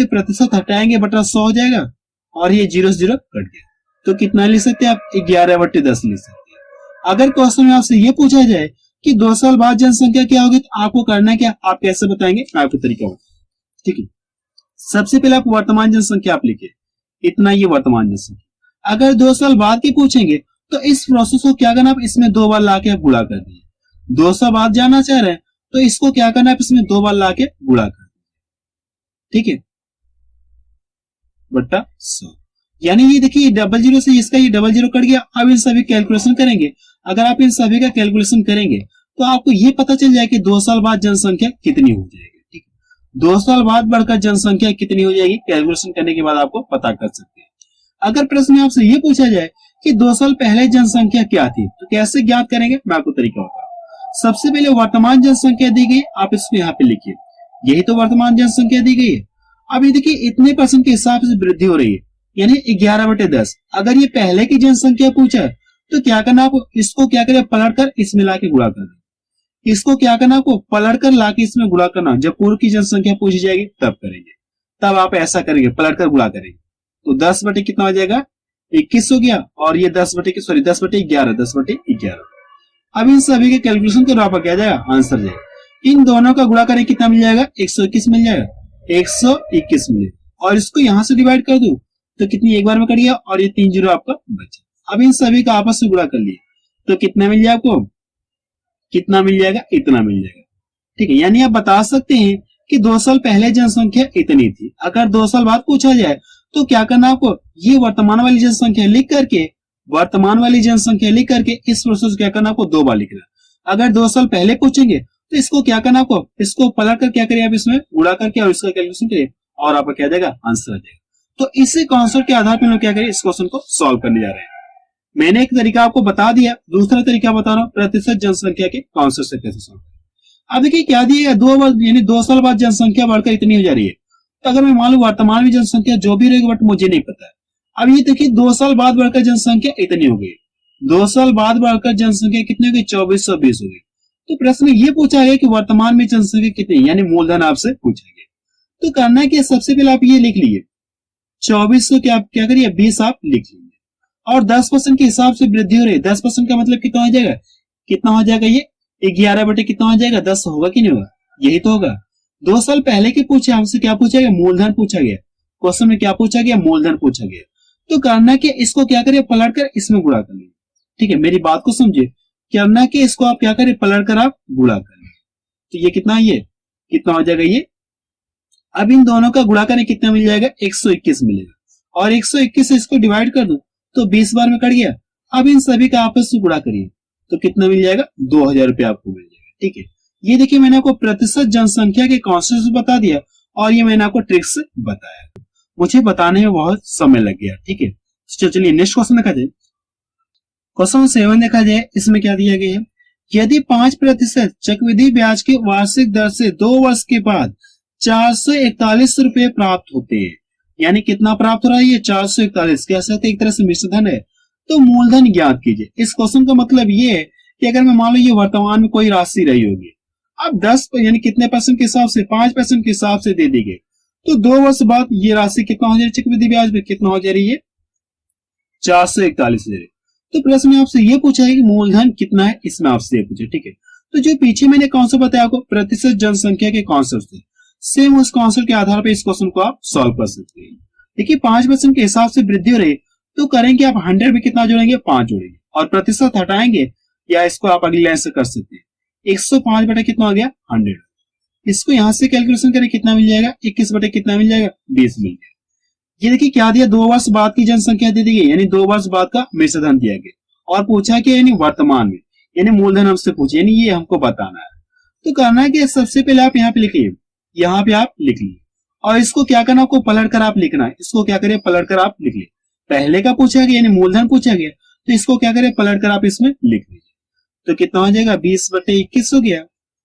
प्रतिशत हटाएंगे बटा 100 हो जाएगा, और ये 0 से 0 कट गया। तो कितना लिख सकते हैं आप, 11/10 लिख सकते हैं। अगर क्वेश्चन में आपसे ये पूछा जाए कि 2 साल बाद जनसंख्या क्या होगी, तो आपको करना है क्या, आप कैसे बताएंगे, मैं आपको तरीका बताऊं, ठीक है। सबसे पहले आप वर्तमान जनसंख्या आप लिखिए, इतना ये वर्तमान जनसंख्या। अगर 2 साल बाद की पूछेंगे तो इस प्रोसेस को क्या करना, आप इसमें 2 बार लाके आप गुणा कर दिए। 2 साल बाद जाना चाह रहे हैं तो इसको क्या करना है, आप इसमें 2 बार लाके गुणा कर दिए, ठीक है, बट्टा 100। यानी ये देखिए 00 से इसका ये 00 कट गया। अब इन सभी कैलकुलेशन करेंगे, अगर आप इन सभी का कैलकुलेशन करेंगे तो आपको ये पता चल जाए कि 2 साल बाद जनसंख्या कितनी हो जाएगी, ठीक है। 2 साल बाद बढ़कर जनसंख्या कितनी हो जाएगी, कैलकुलेशन करने के बाद आपको पता कर सकते हैं। अगर प्रश्न में आपसे ये पूछा जाए कि 2 साल पहले जनसंख्या क्या थी, तो कैसे ज्ञात करेंगे, मैं आपको तरीका बता रहा हूं। सबसे पहले वर्तमान जनसंख्या दी गई, आप इसको यहाँ पे लिखिए, यही तो वर्तमान जनसंख्या दी गई है। अब ये देखिए इतने % के हिसाब से वृद्धि हो रही है, यानी 11/10। अगर ये पहले की जनसंख्या पूछा है तो क्या करना आपको, इसको क्या करें पलट कर इसमें लाके गुणा कर दें। इसको क्या करना आपको पलट कर लाके इसमें गुणा करना। जब पूर्व की जनसंख्या पूछी जाएगी तब करेंगे, तब आप ऐसा करेंगे पलट कर गुणा करेंगे। तो 10 बटे कितना हो जाएगा 21 हो गया, और ये 10/11, 10/11। अब इन सभी के कैलकुलेशन के द्वारा क्या जाएगा आंसर जाएगा। इन दोनों का गुणा करें कितना मिल जाएगा 121 मिल जाएगा, 121 मिलेगा। और इसको यहां से डिवाइड कर दूं तो कितनी एक बार में कट गया, और ये 3 जीरो आपका बचा। अब इन सभी का आपस में गुणा कर लिए तो कितना मिल जाएगा आपको, कितना मिल जाएगा इतना मिल जाएगा। ठीक है, यानी आप बता सकते हैं कि 2 साल पहले जनसंख्या इतनी थी। अगर 2 साल बाद पूछा जाए तो क्या करना आपको, ये वर्तमान वाली जनसंख्या लिख करके, वर्तमान वाली जनसंख्या लिख करके इस प्रोसेस क्या करना आपको 2 बार लिखना। अगर 2 साल पहले पूछेंगे तो इसको क्या करना आपको, इसको पलट कर क्या करिए आप इसमें गुणा करके और इसका कैलकुलेशन करिए और आपका क्या जाएगा आंसर आ जाएगा। तो इसी कॉन्सेप्ट के आधार पर हम लोग क्या करिए इस क्वेश्चन को सॉल्व करने जा रहे हैं। मैंने एक तरीका आपको बता दिया, दूसरा तरीका बता रहा हूं प्रतिशत जनसंख्या के कॉन्सेप्ट से कैसे सॉल्व। अब देखिए क्या दिया है, 2 साल बाद जनसंख्या बढ़कर इतनी हो जा रही है। तो अगर मैं मान लू वर्तमान में जनसंख्या जो भी रहेगी बट मुझे नहीं पता है। अब ये देखिए 2 साल बाद बढ़कर जनसंख्या इतनी हो गई, 2 साल बाद बढ़कर जनसंख्या कितनी हो गई 2420 हो गई। तो प्रश्न ये पूछा गया कि वर्तमान में जनसंख्या कितनी, यानी मूलधन आपसे पूछा गया। तो करना है कि सबसे पहले आप ये लिख लीजिए 2400 के आप क्या करिए 20 आप लिख लीजिए, और 10% के हिसाब से वृद्धि हो रही है। 10% का मतलब कितना हो जाएगा, कितना हो जाएगा ये 11 बटे कितना हो जाएगा 10 होगा कि नहीं होगा, यही तो होगा। 2 साल पहले के पूछे हमसे क्या पूछा गया, मूलधन पूछा गया। क्वेश्चन में क्या पूछा गया, मूलधन पूछा गया। तो करना कि इसको क्या करिए पलट कर इसमें गुणा कर लीजिए। ठीक है, मेरी बात को समझिए, करना कि इसको आप क्या करें पलट कर आप गुणा कर लीजिए। तो ये कितना, ये कितना हो जाएगा ये। अब इन दोनों का गुणा करें कितना मिल जाएगा 121 मिलेगा, और 121 से इसको डिवाइड कर दूं तो 20 बार में कट गया। अब इन सभी का आपस में गुणा करिए तो कितना मिल जाएगा 2000 रुपये आपको मिल जाएगा। ठीक है, ये देखिए मैंने आपको प्रतिशत जनसंख्या के कॉन्सेप्ट बता दिया, और ये मैंने आपको ट्रिक्स बताया। मुझे बताने में बहुत समय लग गया। ठीक है, चलिए नेक्स्ट क्वेश्चन देखा जाए। क्वेश्चन 7 देखा जाए, इसमें क्या दिया गया है, यदि 5% चक्रवृद्धि ब्याज की वार्षिक दर से 2 वर्ष के बाद 441 रुपए प्राप्त होते हैं, यानी कितना प्राप्त हो रहा है ये 441, कह सकते एक तरह से मिश्र धन है। तो मूलधन ज्ञात कीजिए। इस क्वेश्चन का मतलब ये है कि अगर मैं मान लो ये वर्तमान में कोई राशि रही होगी, अब 10 यानी कितने परसेंट के हिसाब से 5% के हिसाब से दे दी गई, तो 2 वर्ष बाद ये राशि कितना हो जाएगी चक्रवृद्धि ब्याज पे, कितना हो जा रही है 441 हो जा रही है। तो प्रश्न में आपसे ये पूछा है कि मूलधन कितना है, इसमें आपसे ये पूछा। ठीक है, तो जो पीछे मैंने कॉन्सेप्ट बताया आपको प्रतिशत जनसंख्या के कॉन्सेप्ट से, सेम उस कॉन्सेप्ट के आधार पर इस क्वेश्चन को आप सॉल्व कर सकते हैं। देखिए 5% के हिसाब से वृद्धि हो रही है, तो करेंगे आप 100 में कितना जोड़ेंगे 5 जोड़ेंगे, और प्रतिशत हटाएंगे, या इसको आप अगली लाइन से कर सकते हैं 105 बटे कितना हो गया 100। इसको यहां से कैलकुलेशन करें कितना मिल जाएगा 21 बटे कितना मिल जाएगा 20 मिल जाएगा। ये देखिए क्या दिया 2 वर्ष बाद की जनसंख्या दे दी गई, यानी 2 वर्ष बाद का मिश्र धन दिया गया, और पूछा कि यानी वर्तमान में, यानी मूलधन हमसे पूछे, यानी ये हमको बताना है। तो करना है कि सबसे पहले आप यहाँ पे लिखिए, यहाँ पे आप लिख लीजिए, और इसको क्या करना आपको पलट कर आप लिखना है। इसको क्या करें पलट कर आप लिख लीजिए, पहले का पूछा गया यानी मूलधन पूछा गया, तो इसको क्या करें पलट कर आप इसमें लिख लीजिए। तो कितना हो जाएगा 20 बटे 21 हो गया,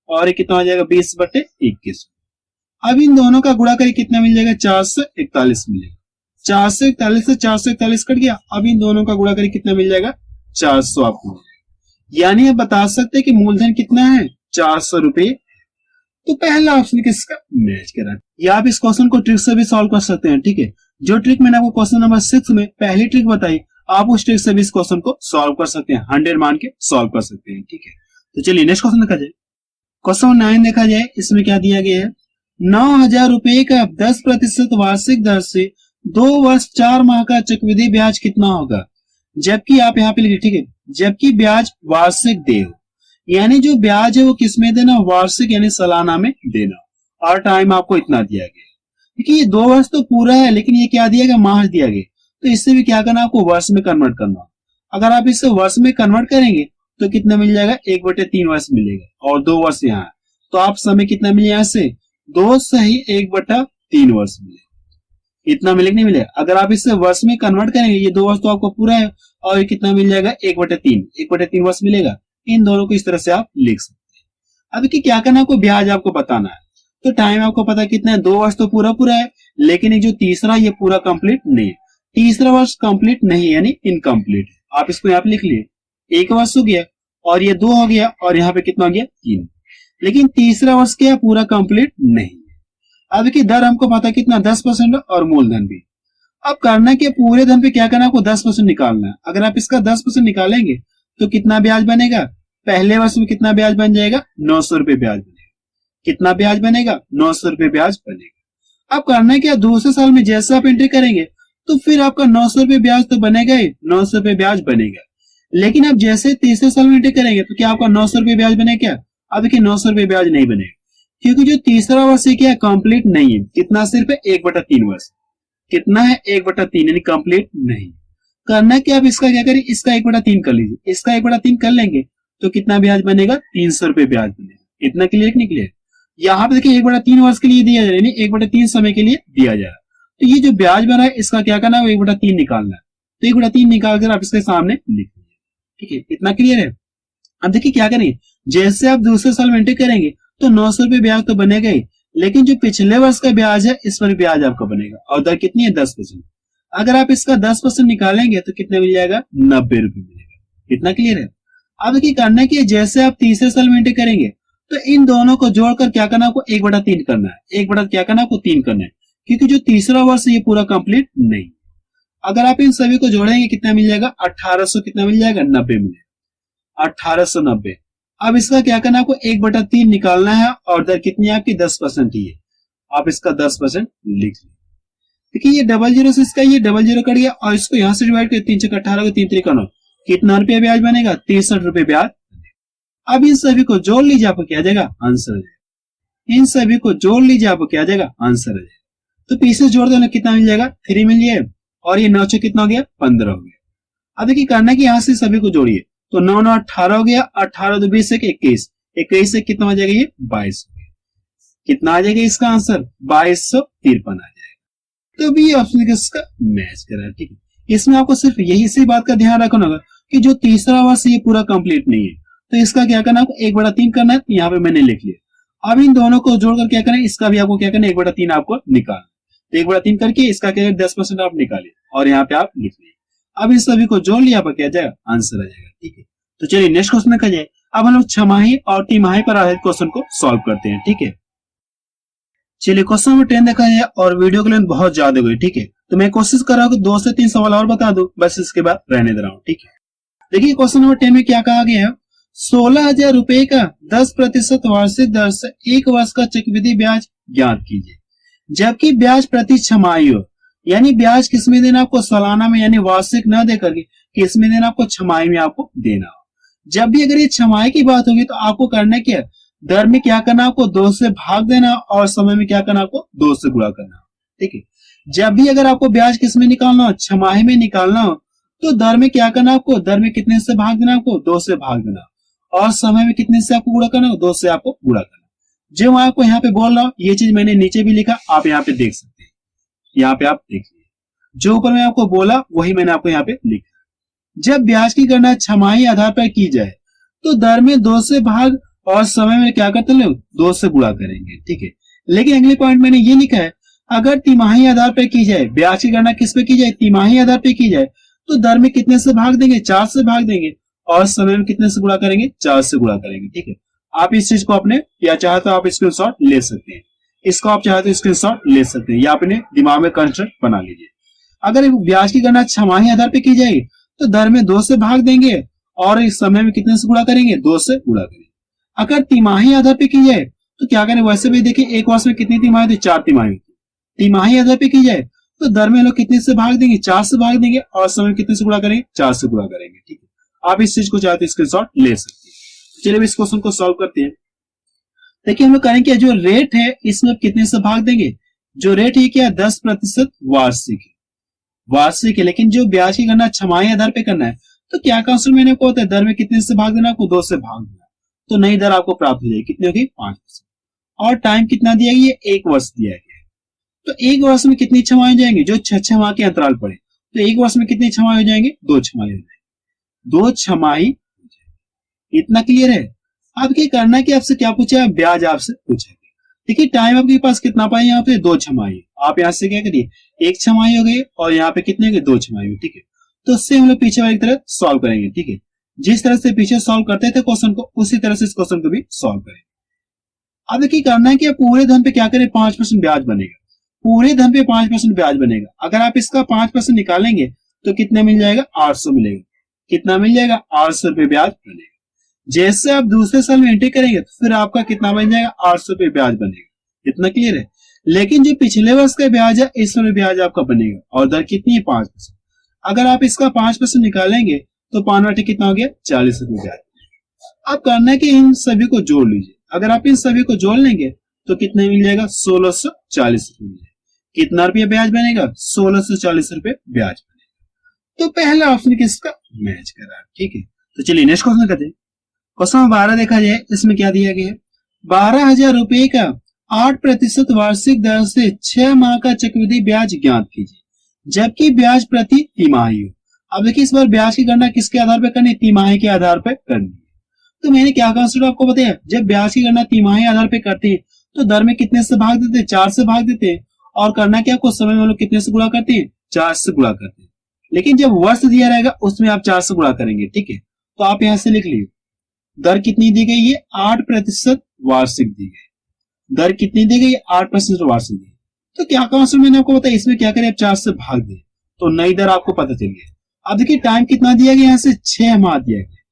और ये कितना हो जाएगा 20 बटे 21। अब इन दोनों का गुणा करें कितना मिल जाएगा 441 मिलेगा, 441 से 441 कट गया। अब इन दोनों का गुणा करें कितना मिल जाएगा 400 आपको मिल जाएगा। यानी आप बता सकते हैं कि मूलधन कितना है 400 रुपए। तो पहला ऑप्शन किसका मैच करा। या आप इस क्वेश्चन को ट्रिक से भी सॉल्व कर सकते हैं। ठीक है, जो ट्रिक मैंने आपको क्वेश्चन नंबर 6 में पहली ट्रिक बताई, आप उस ट्रिक से भी इस क्वेश्चन को सॉल्व कर सकते हैं, 100 मान के सॉल्व कर सकते हैं। ठीक है, तो चलिए नेक्स्ट क्वेश्चन देखा जाए। क्वेश्चन 9 देखा जाए, इसमें क्या दिया गया है, 9000 रुपए का 10% वार्षिक दर से 2 वर्ष 4 माह का चक्रवृद्धि ब्याज कितना होगा, जबकि आप यहाँ पे लिखिए। ठीक है, जबकि ब्याज वार्षिक दे हो, यानी जो ब्याज है वो किसमें देना, वार्षिक यानी सालाना में देना, और टाइम आपको इतना दिया गया। देखिए ये 2 वर्ष तो पूरा है, लेकिन ये क्या दिया गया माह दिया गया, तो इससे भी क्या करना आपको वर्ष में कन्वर्ट करना। अगर आप इसे वर्ष में कन्वर्ट करेंगे तो कितना मिल जाएगा 1/3 वर्ष मिलेगा, और 2 वर्ष यहाँ, तो आप समय कितना मिले यहाँ से 2 सही 1/3 वर्ष मिलेगा, इतना मिलेगा नहीं मिलेगा। अगर आप इसे वर्ष में कन्वर्ट करेंगे, ये 2 वर्ष तो आपको पूरा है, और ये कितना मिल जाएगा 1/3 वर्ष मिलेगा। इन दोनों को इस तरह से आप लिख सकते हैं। अब क्या करना आपको ब्याज आपको बताना है, तो टाइम आपको पता कितना है 2 वर्ष तो पूरा है, लेकिन ये जो तीसरा ये पूरा कंप्लीट नहीं है, तीसरा वर्ष कंप्लीट नहीं है यानी इनकम्प्लीट है। आप इसको यहाँ पे लिख लिए, एक वर्ष हो गया और ये 2 हो गया और यहाँ पे कितना हो गया 3। लेकिन तीसरा वर्ष क्या पूरा कंप्लीट नहीं है। अब देखिए दर हमको पता है कितना 10% और मूलधन भी। अब करना क्या, पूरे धन पे क्या करना है आपको 10% निकालना है। अगर आप इसका 10% निकालेंगे तो कितना ब्याज बनेगा, पहले वर्ष में कितना ब्याज बन जाएगा 900 रुपए ब्याज बनेगा। कितना ब्याज बनेगा 900 रुपए ब्याज बनेगा। अब करना क्या, दूसरे साल में जैसे आप एंट्री करेंगे तो फिर आपका 900 रुपए ब्याज तो बनेगा ही, 900 रुपए ब्याज बनेगा। लेकिन आप जैसे तीसरे साल में एंट्री करेंगे तो क्या आपका 900 रुपए ब्याज बनेगा क्या? अब देखिए 900 रुपए ब्याज नहीं बनेगा, क्योंकि जो तीसरा वर्ष है क्या कंप्लीट नहीं है। कितना, सिर्फ 1/3 वर्ष। कितना है 1/3 यानी कंप्लीट नहीं। करना क्या, आप इसका क्या करें, इसका 1/3 कर लीजिए। इसका 1/3 कर लेंगे तो कितना ब्याज बनेगा 300 रुपए ब्याज बनेगा। इतना क्लियर नहीं क्लियर? यहाँ पे देखिए 1/3 वर्ष के लिए दिया जा रहा है, 1/3 समय के लिए दिया जा रहा है। तो ये जो ब्याज बना है इसका क्या करना है 1/3 निकालना है। तो 1/3 निकालकर आप इसके सामने लिख लीजिए। ठीक है, इतना क्लियर है? अब देखिए क्या करेंगे, जैसे आप दूसरे साल में एंट्री करेंगे तो 900 रुपए ब्याज तो बनेगा ही, लेकिन जो पिछले वर्ष का ब्याज है इस पर ब्याज आपका बनेगा और दर कितनी है 10%। अगर आप इसका 10% निकालेंगे तो कितने मिल जाएगा 90 रुपए मिलेगा। इतना क्लियर है? अब देखिए करना कि जैसे आप तीसरे साल में एंट्री करेंगे तो इन दोनों को जोड़कर क्या करना आपको 1/3 करना है। 1 क्या करना आपको 3 करना है, क्योंकि जो तीसरा वर्ष ये पूरा कंप्लीट नहीं। अगर आप इन सभी को जोड़ेंगे कितना मिल जाएगा 1800, कितना मिल जाएगा 90 मिलेगा, 1890। अब इसका क्या करना आपको 1/3 निकालना है और दर कितनी है आपकी 10% ही है। आप इसका 10% लिख लीजिए। देखिए ये 00 से इसका ये 00 कट गया और इसको यहां से डिवाइड कर 3 × 18 3 × 9, कितना रुपया ब्याज बनेगा 63 रुपए ब्याज। अब इन सभी को जोड़ लीजिए, आपको क्या आ जाएगा आंसर आ जाएगा। इन सभी को जोड़ लीजिए, आपको क्या आ जाएगा आंसर आ जाएगा। तो पीछे जोड़ देना कितना मिल जाएगा 3 मिल जाएगा और ये 9 कितना हो गया 15 हो गया। अब देखिए करना कि यहां से सभी को जोड़िए तो 9 9 18 हो गया, 18 2 20 21, 21 से कितना हो जाएगा ये 22 हो गया। कितना आ जाएगा इसका आंसर 2253 आ जाएगा। तो भी ये ऑप्शन इसका मैच कर रहा है। ठीक है, इसमें आपको सिर्फ यही सी बात का ध्यान रखना होगा कि जो तीसरा वर्ष ये पूरा कंप्लीट नहीं है, तो इसका क्या करना है 1/3 करना है। तो यहाँ पे मैंने लिख लिया। अब इन दोनों को जोड़कर क्या करना है, इसका भी आपको क्या करना है 1/3 आपको निकालना। तो 1/3 करके इसका क्या 10% आप निकालिए और यहाँ पे आप लिख लीजिए। अब इन सभी को जोड़ लिया, आपका क्या जाएगा आंसर आ जाएगा। ठीक है, तो चलिए नेक्स्ट क्वेश्चन में जाए। अब हम लोग छमाही और तिमाही पर आधारित क्वेश्चन को सॉल्व करते हैं। ठीक है, चलिए क्वेश्चन नंबर 10 देखा जाए और वीडियो के लिए बहुत ज्यादा हो गई। ठीक है, तो मैं कोशिश कर रहा हूँ कि 2 से 3 सवाल और बता दूं, बस इसके बाद रहने दे रहा हूँ। ठीक है, देखिए क्वेश्चन नंबर 10 में क्या कहा गया है, 16,000 रुपए का 10% वार्षिक दर से 1 वर्ष का चक्रवृद्धि ब्याज ज्ञात कीजिए, जबकि ब्याज प्रति छमाही हो। यानी ब्याज किसमें देना आपको, सालाना में यानी वार्षिक न देकर के किसमें देना आपको, छमाही में आपको देना हो। जब भी अगर ये छमाही की बात होगी तो आपको करना क्या, दर में क्या करना आपको 2 से भाग देना और समय में क्या करना आपको 2 से गुणा करना। ठीक है, जब भी अगर आपको ब्याज किसमें निकालना हो, छमाही में निकालना हो, तो दर में क्या करना आपको, दर में कितने से भाग देना आपको 2 से भाग देना और समय में कितने से आपको गुणा करना हो 2 से आपको गुणा करना। जो मैं आपको यहाँ पे बोल रहा हूँ ये चीज मैंने नीचे भी लिखा, आप यहाँ पे देख सकते हैं। यहाँ पे आप देख लीजिए, जो ऊपर मैं आपको बोला वही मैंने आपको यहाँ पे लिखा। जब ब्याज की गणना छमाही आधार पर की जाए तो दर में 2 से भाग और समय में क्या करते हैं 2 से गुणा करेंगे। ठीक है, लेकिन अगले पॉइंट मैंने ये लिखा है, अगर तिमाही आधार पर की जाए, ब्याज की गणना किस पे की जाए, तिमाही आधार पर की जाए, तो दर में कितने से भाग देंगे 4 से भाग देंगे और समय में कितने से गुणा करेंगे 4 से गुणा करेंगे। ठीक है, आप इस चीज को अपने या चाहे तो आप स्क्रीनशॉट ले सकते हैं, इसको आप चाहे तो स्क्रीनशॉट ले सकते हैं या अपने दिमाग में कंस्ट्रक्ट बना लीजिए। अगर ब्याज की गणना छमाही आधार पर की जाएगी तो दर में 2 से भाग देंगे और इस समय में कितने से गुणा करेंगे 2 से गुणा करेंगे। अगर तिमाही आधार पे की जाए तो क्या करें, वैसे भी देखिए एक वर्ष में कितनी तिमाही होती है 4 तिमाही होती है। तिमाही आधार पे की जाए तो दर में लोग कितने से भाग देंगे 4 से भाग देंगे और समय कितने से गुणा करेंगे 4 से गुणा करेंगे। ठीक है, आप इस चीज को चाहे तो स्क्रीनशॉट ले सकते हैं। चलिए इस क्वेश्चन को सॉल्व करते हैं। देखिए हम लोग करेंगे जो रेट है इसमें कितने से भाग देंगे, जो रेट है क्या 10% वार्षिक है, वार्षिक है। लेकिन जो ब्याज की गणना छमाही आधार पे करना है तो क्या कांस्टेंट मैंने को होता है, दर में कितने से भाग देना आपको 2 से भाग देना, तो नई दर आपको प्राप्त हो जाएगी। कितनी होगी 5%। और टाइम कितना दिया गया, 1 वर्ष दिया गया है। तो 1 वर्ष में कितनी छमाही हो जाएंगे, जो 6 माह के अंतराल पड़े, तो 1 वर्ष में कितनी छमाही हो जाएंगे 2 छमाही हो जाएंगे, 2 छमाही। इतना क्लियर है? अब क्या करना है कि आपसे क्या पूछा, ब्याज आपसे पूछेंगे। देखिए टाइम आपके पास कितना पाए, यहाँ पे 2 छमाही। आप यहाँ से क्या करिए, 1 छमाही हो गई और यहाँ पे कितने हो गए, 2 छमाही हो, ठीक है। तो उससे हम लोग पीछे वाली तरह सॉल्व करेंगे, ठीक है। जिस तरह से पीछे सॉल्व करते थे क्वेश्चन को, उसी तरह से इस क्वेश्चन को भी सॉल्व करेंगे। अब देखिए करना है कि पूरे धन पे क्या करें, 5% ब्याज बनेगा। पूरे धन पे 5% ब्याज बनेगा। अगर आप इसका 5% निकालेंगे तो कितने मिल जाएगा, 800 मिलेगा। कितना मिल जाएगा, 800 रुपये ब्याज बनेगा। जैसे आप दूसरे साल में एंट्री करेंगे तो फिर आपका कितना बन जाएगा, 800 रुपये ब्याज बनेगा। इतना क्लियर है। लेकिन जो पिछले वर्ष का ब्याज है, इस समय ब्याज आपका बनेगा और दर कितनी है, 5%। अगर आप इसका 5% निकालेंगे तो 5 बटे कितना हो गया, 40 रुपये ब्याज। अब करना है कि इन सभी को जोड़ लीजिए। अगर आप इन सभी को जोड़ लेंगे तो कितने मिल जाएगा, 1640 रुपये मिल जाएगा। कितना रुपया ब्याज बनेगा, 1640 रुपये ब्याज बनेगा। तो पहला ऑप्शन किसका मैच करा, ठीक है। तो चलिए नेक्स्ट क्वेश्चन करते हैं। क्वेश्चन 12 देखा जाए, इसमें क्या दिया गया है, 12,000 रुपए का 8% वार्षिक दर से 6 माह का चक्रवृद्धि ब्याज ज्ञात कीजिए, जबकि ब्याज प्रति तिमाही हो। अब देखिए इस बार ब्याज की गणना किसके आधार पर करनी है, तिमाही के आधार पर करनी है। तो मैंने क्या कंसिडर आपको बताया, जब ब्याज की गणना तिमाही आधार पर करते हैं तो दर में कितने से भाग देते हैं, 4 से भाग देते हैं। और करना क्या, कुछ समय में हम लोग कितने से गुणा करते हैं, 4 से गुणा करते हैं। लेकिन जब वर्ष दिया रहेगा उसमें आप 4 से गुणा करेंगे, ठीक है। तो आप यहां से लिख लीजिए, दर कितनी दी गई है, 8% वार्षिक दी गई। दर कितनी दी गई, 8% वार्षिक दी। तो क्या कंसेप्ट मैंने आपको बताया, इसमें क्या करें, 4 से भाग दें तो नई दर आपको पता चल गई। अब देखिए टाइम कितना दिया गया, यहाँ से 6 माह दिया गया,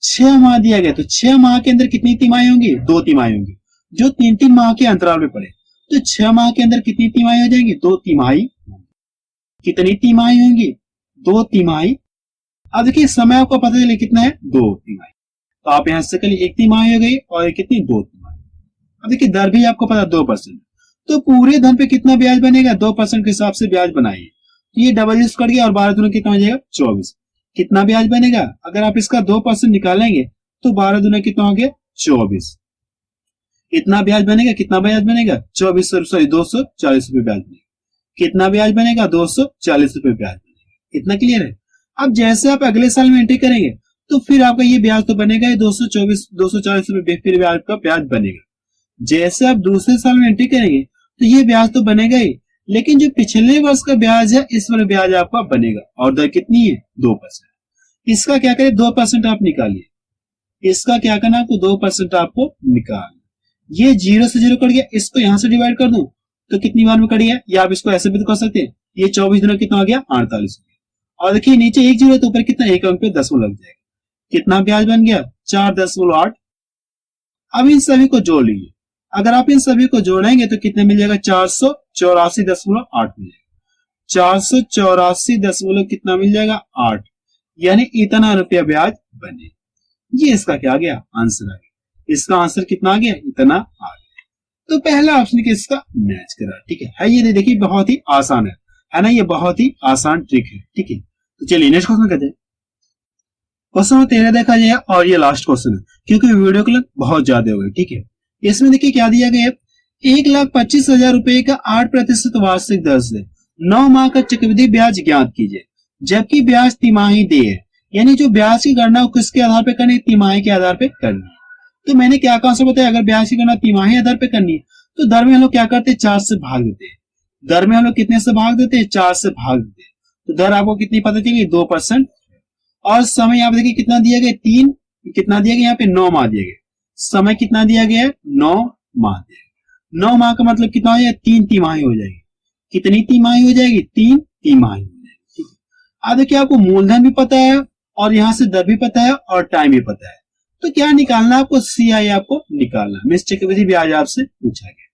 6 माह दिया गया। तो 6 माह के अंदर कितनी तिमाही होंगी, 2 तिमाही होंगी, जो 3-3 माह के अंतराल में पड़े। तो 6 माह के अंदर कितनी तिमाही हो जाएंगी, 2 तिमाही। कितनी तिमाही होंगी, 2 तिमाही। अब देखिए समय आपको पता चले कितना है, 2 तिमाही। तो आप यहां से कल 1 तिमाही हो गई और कितनी, 2 तिमाही। अब देखिए दर भी आपको पता 2%। तो पूरे धन पे कितना ब्याज बनेगा, 2% के हिसाब से ब्याज बनाइए। तो ये डबल यूज कर गया और 12 दूना कितना हो जाएगा, 24। कितना ब्याज बनेगा, अगर आप इसका 2% निकालेंगे तो 12 दूना कितना हो गया, 24। इतना ब्याज बनेगा, कितना ब्याज बनेगा, 240 रुपये ब्याज बनेगा। कितना ब्याज बनेगा, 240 रुपये ब्याज बनेगा। इतना क्लियर है। अब जैसे आप अगले साल में एंट्री करेंगे तो फिर आपका ये ब्याज तो बनेगा ही 240 रुपये, फिर ब्याज का ब्याज बनेगा। जैसे आप दूसरे साल में एंट्री करेंगे तो ये ब्याज तो बनेगा ही, लेकिन जो पिछले वर्ष का ब्याज है इस वाले ब्याज आपका बनेगा और दर कितनी है, 2%। इसका क्या करें, 2% आप निकालिए। इसका क्या करना आपको, 2% आपको निकालना। ये 0 से 0 कट गया, इसको यहां से डिवाइड कर दूं तो कितनी बार में कट गया, या आप इसको ऐसे भी तो कर सकते हैं। ये 24 दिनों कितना हो गया, 48। और देखिए नीचे 1 0 तो ऊपर कितना, 1 अंक पे 10 लग जाएगा। कितना ब्याज बन गया, 4.8। अब इन सभी को जोड़ लीजिए। अगर आप इन सभी को जोड़ेंगे तो कितने मिल जाएगा, 484.8 मिल जाएगा। 484 कितना मिल जाएगा, 8। यानी इतना रुपया ब्याज बने। ये इसका क्या आ गया, आंसर आ गया। इसका आंसर कितना आ गया, इतना आ गया। तो पहला ऑप्शन किसका मैच करा, ठीक है। ये देखिए बहुत ही आसान है ना, ये बहुत ही आसान ट्रिक है, ठीक है। तो चलिए नेक्स्ट क्वेश्चन करते हैं। क्वेश्चन 13 देखा जाए और ये लास्ट क्वेश्चन है क्योंकि वीडियो के लिए बहुत ज्यादा हो गए, ठीक है। इसमें देखिए क्या दिया गया है, 1,25,000 रुपए का 8% वार्षिक दर से 9 माह का चक्रवृद्धि ब्याज ज्ञात कीजिए, जबकि ब्याज तिमाही दे है। यानी जो ब्याज की गणना किसके आधार पर करनी है, तिमाही के आधार पर करनी है। तो मैंने क्या कहा बताया, अगर ब्याज की गणना तिमाही आधार पर करनी है तो दर में हम लोग क्या करते हैं, 4 से भाग देते हैं। दर में हम लोग कितने से भाग देते हैं, 4 से भाग देते हैं। तो दर आपको कितनी पता चली, 2%। और समय यहाँ पे देखिए कितना दिया गया, 3। कितना दिया गया, यहाँ पे 9 माह दिया गया। समय कितना दिया गया है, 9 माह दिया गया। 9 माह का मतलब कितना हो जाएगा, 3 तिमाही हो जाएगी। कितनी तिमाही हो जाएगी, 3 तिमाही हो जाएगी, ठीक है। अब देखिए आपको मूलधन भी पता है और यहाँ से दर भी पता है और टाइम भी पता है। तो क्या निकालना आपको, CI आपको निकालना, मिस चक्रवृद्धि ब्याज आपसे पूछा गया।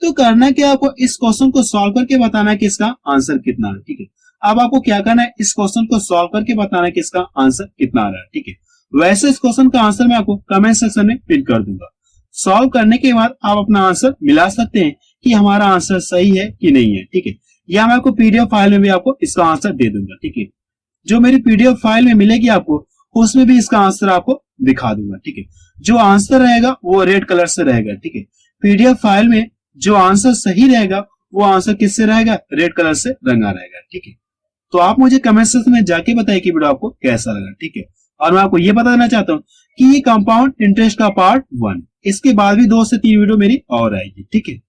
तो करना क्या, आपको इस क्वेश्चन को सॉल्व करके बताना है कि इसका आंसर कितना है, ठीक है। अब आपको क्या करना है, इस क्वेश्चन को सॉल्व करके बताना है कि इसका आंसर कितना आ रहा है, ठीक है। वैसे इस क्वेश्चन का आंसर मैं आपको कमेंट सेक्शन में पिन कर दूंगा। सॉल्व करने के बाद आप अपना आंसर मिला सकते हैं कि हमारा आंसर सही है कि नहीं है, ठीक है। या मैं आपको PDF फाइल में भी आपको इसका आंसर दे दूंगा, ठीक है। जो मेरी PDF फाइल में मिलेगी आपको, उसमें भी इसका आंसर आपको दिखा दूंगा, ठीक है। जो आंसर रहेगा वो रेड कलर से रहेगा, ठीक है। PDF फाइल में जो आंसर सही रहेगा वो आंसर किससे रहेगा, रेड कलर से रंगा रहेगा, ठीक है। तो आप मुझे कमेंट सेक्शन में जाके बताइए कि वीडियो आपको कैसा लगा, ठीक है। और मैं आपको ये बता देना चाहता हूँ कि ये कंपाउंड इंटरेस्ट का पार्ट 1, इसके बाद भी 2 से 3 वीडियो मेरी और आएगी, ठीक है।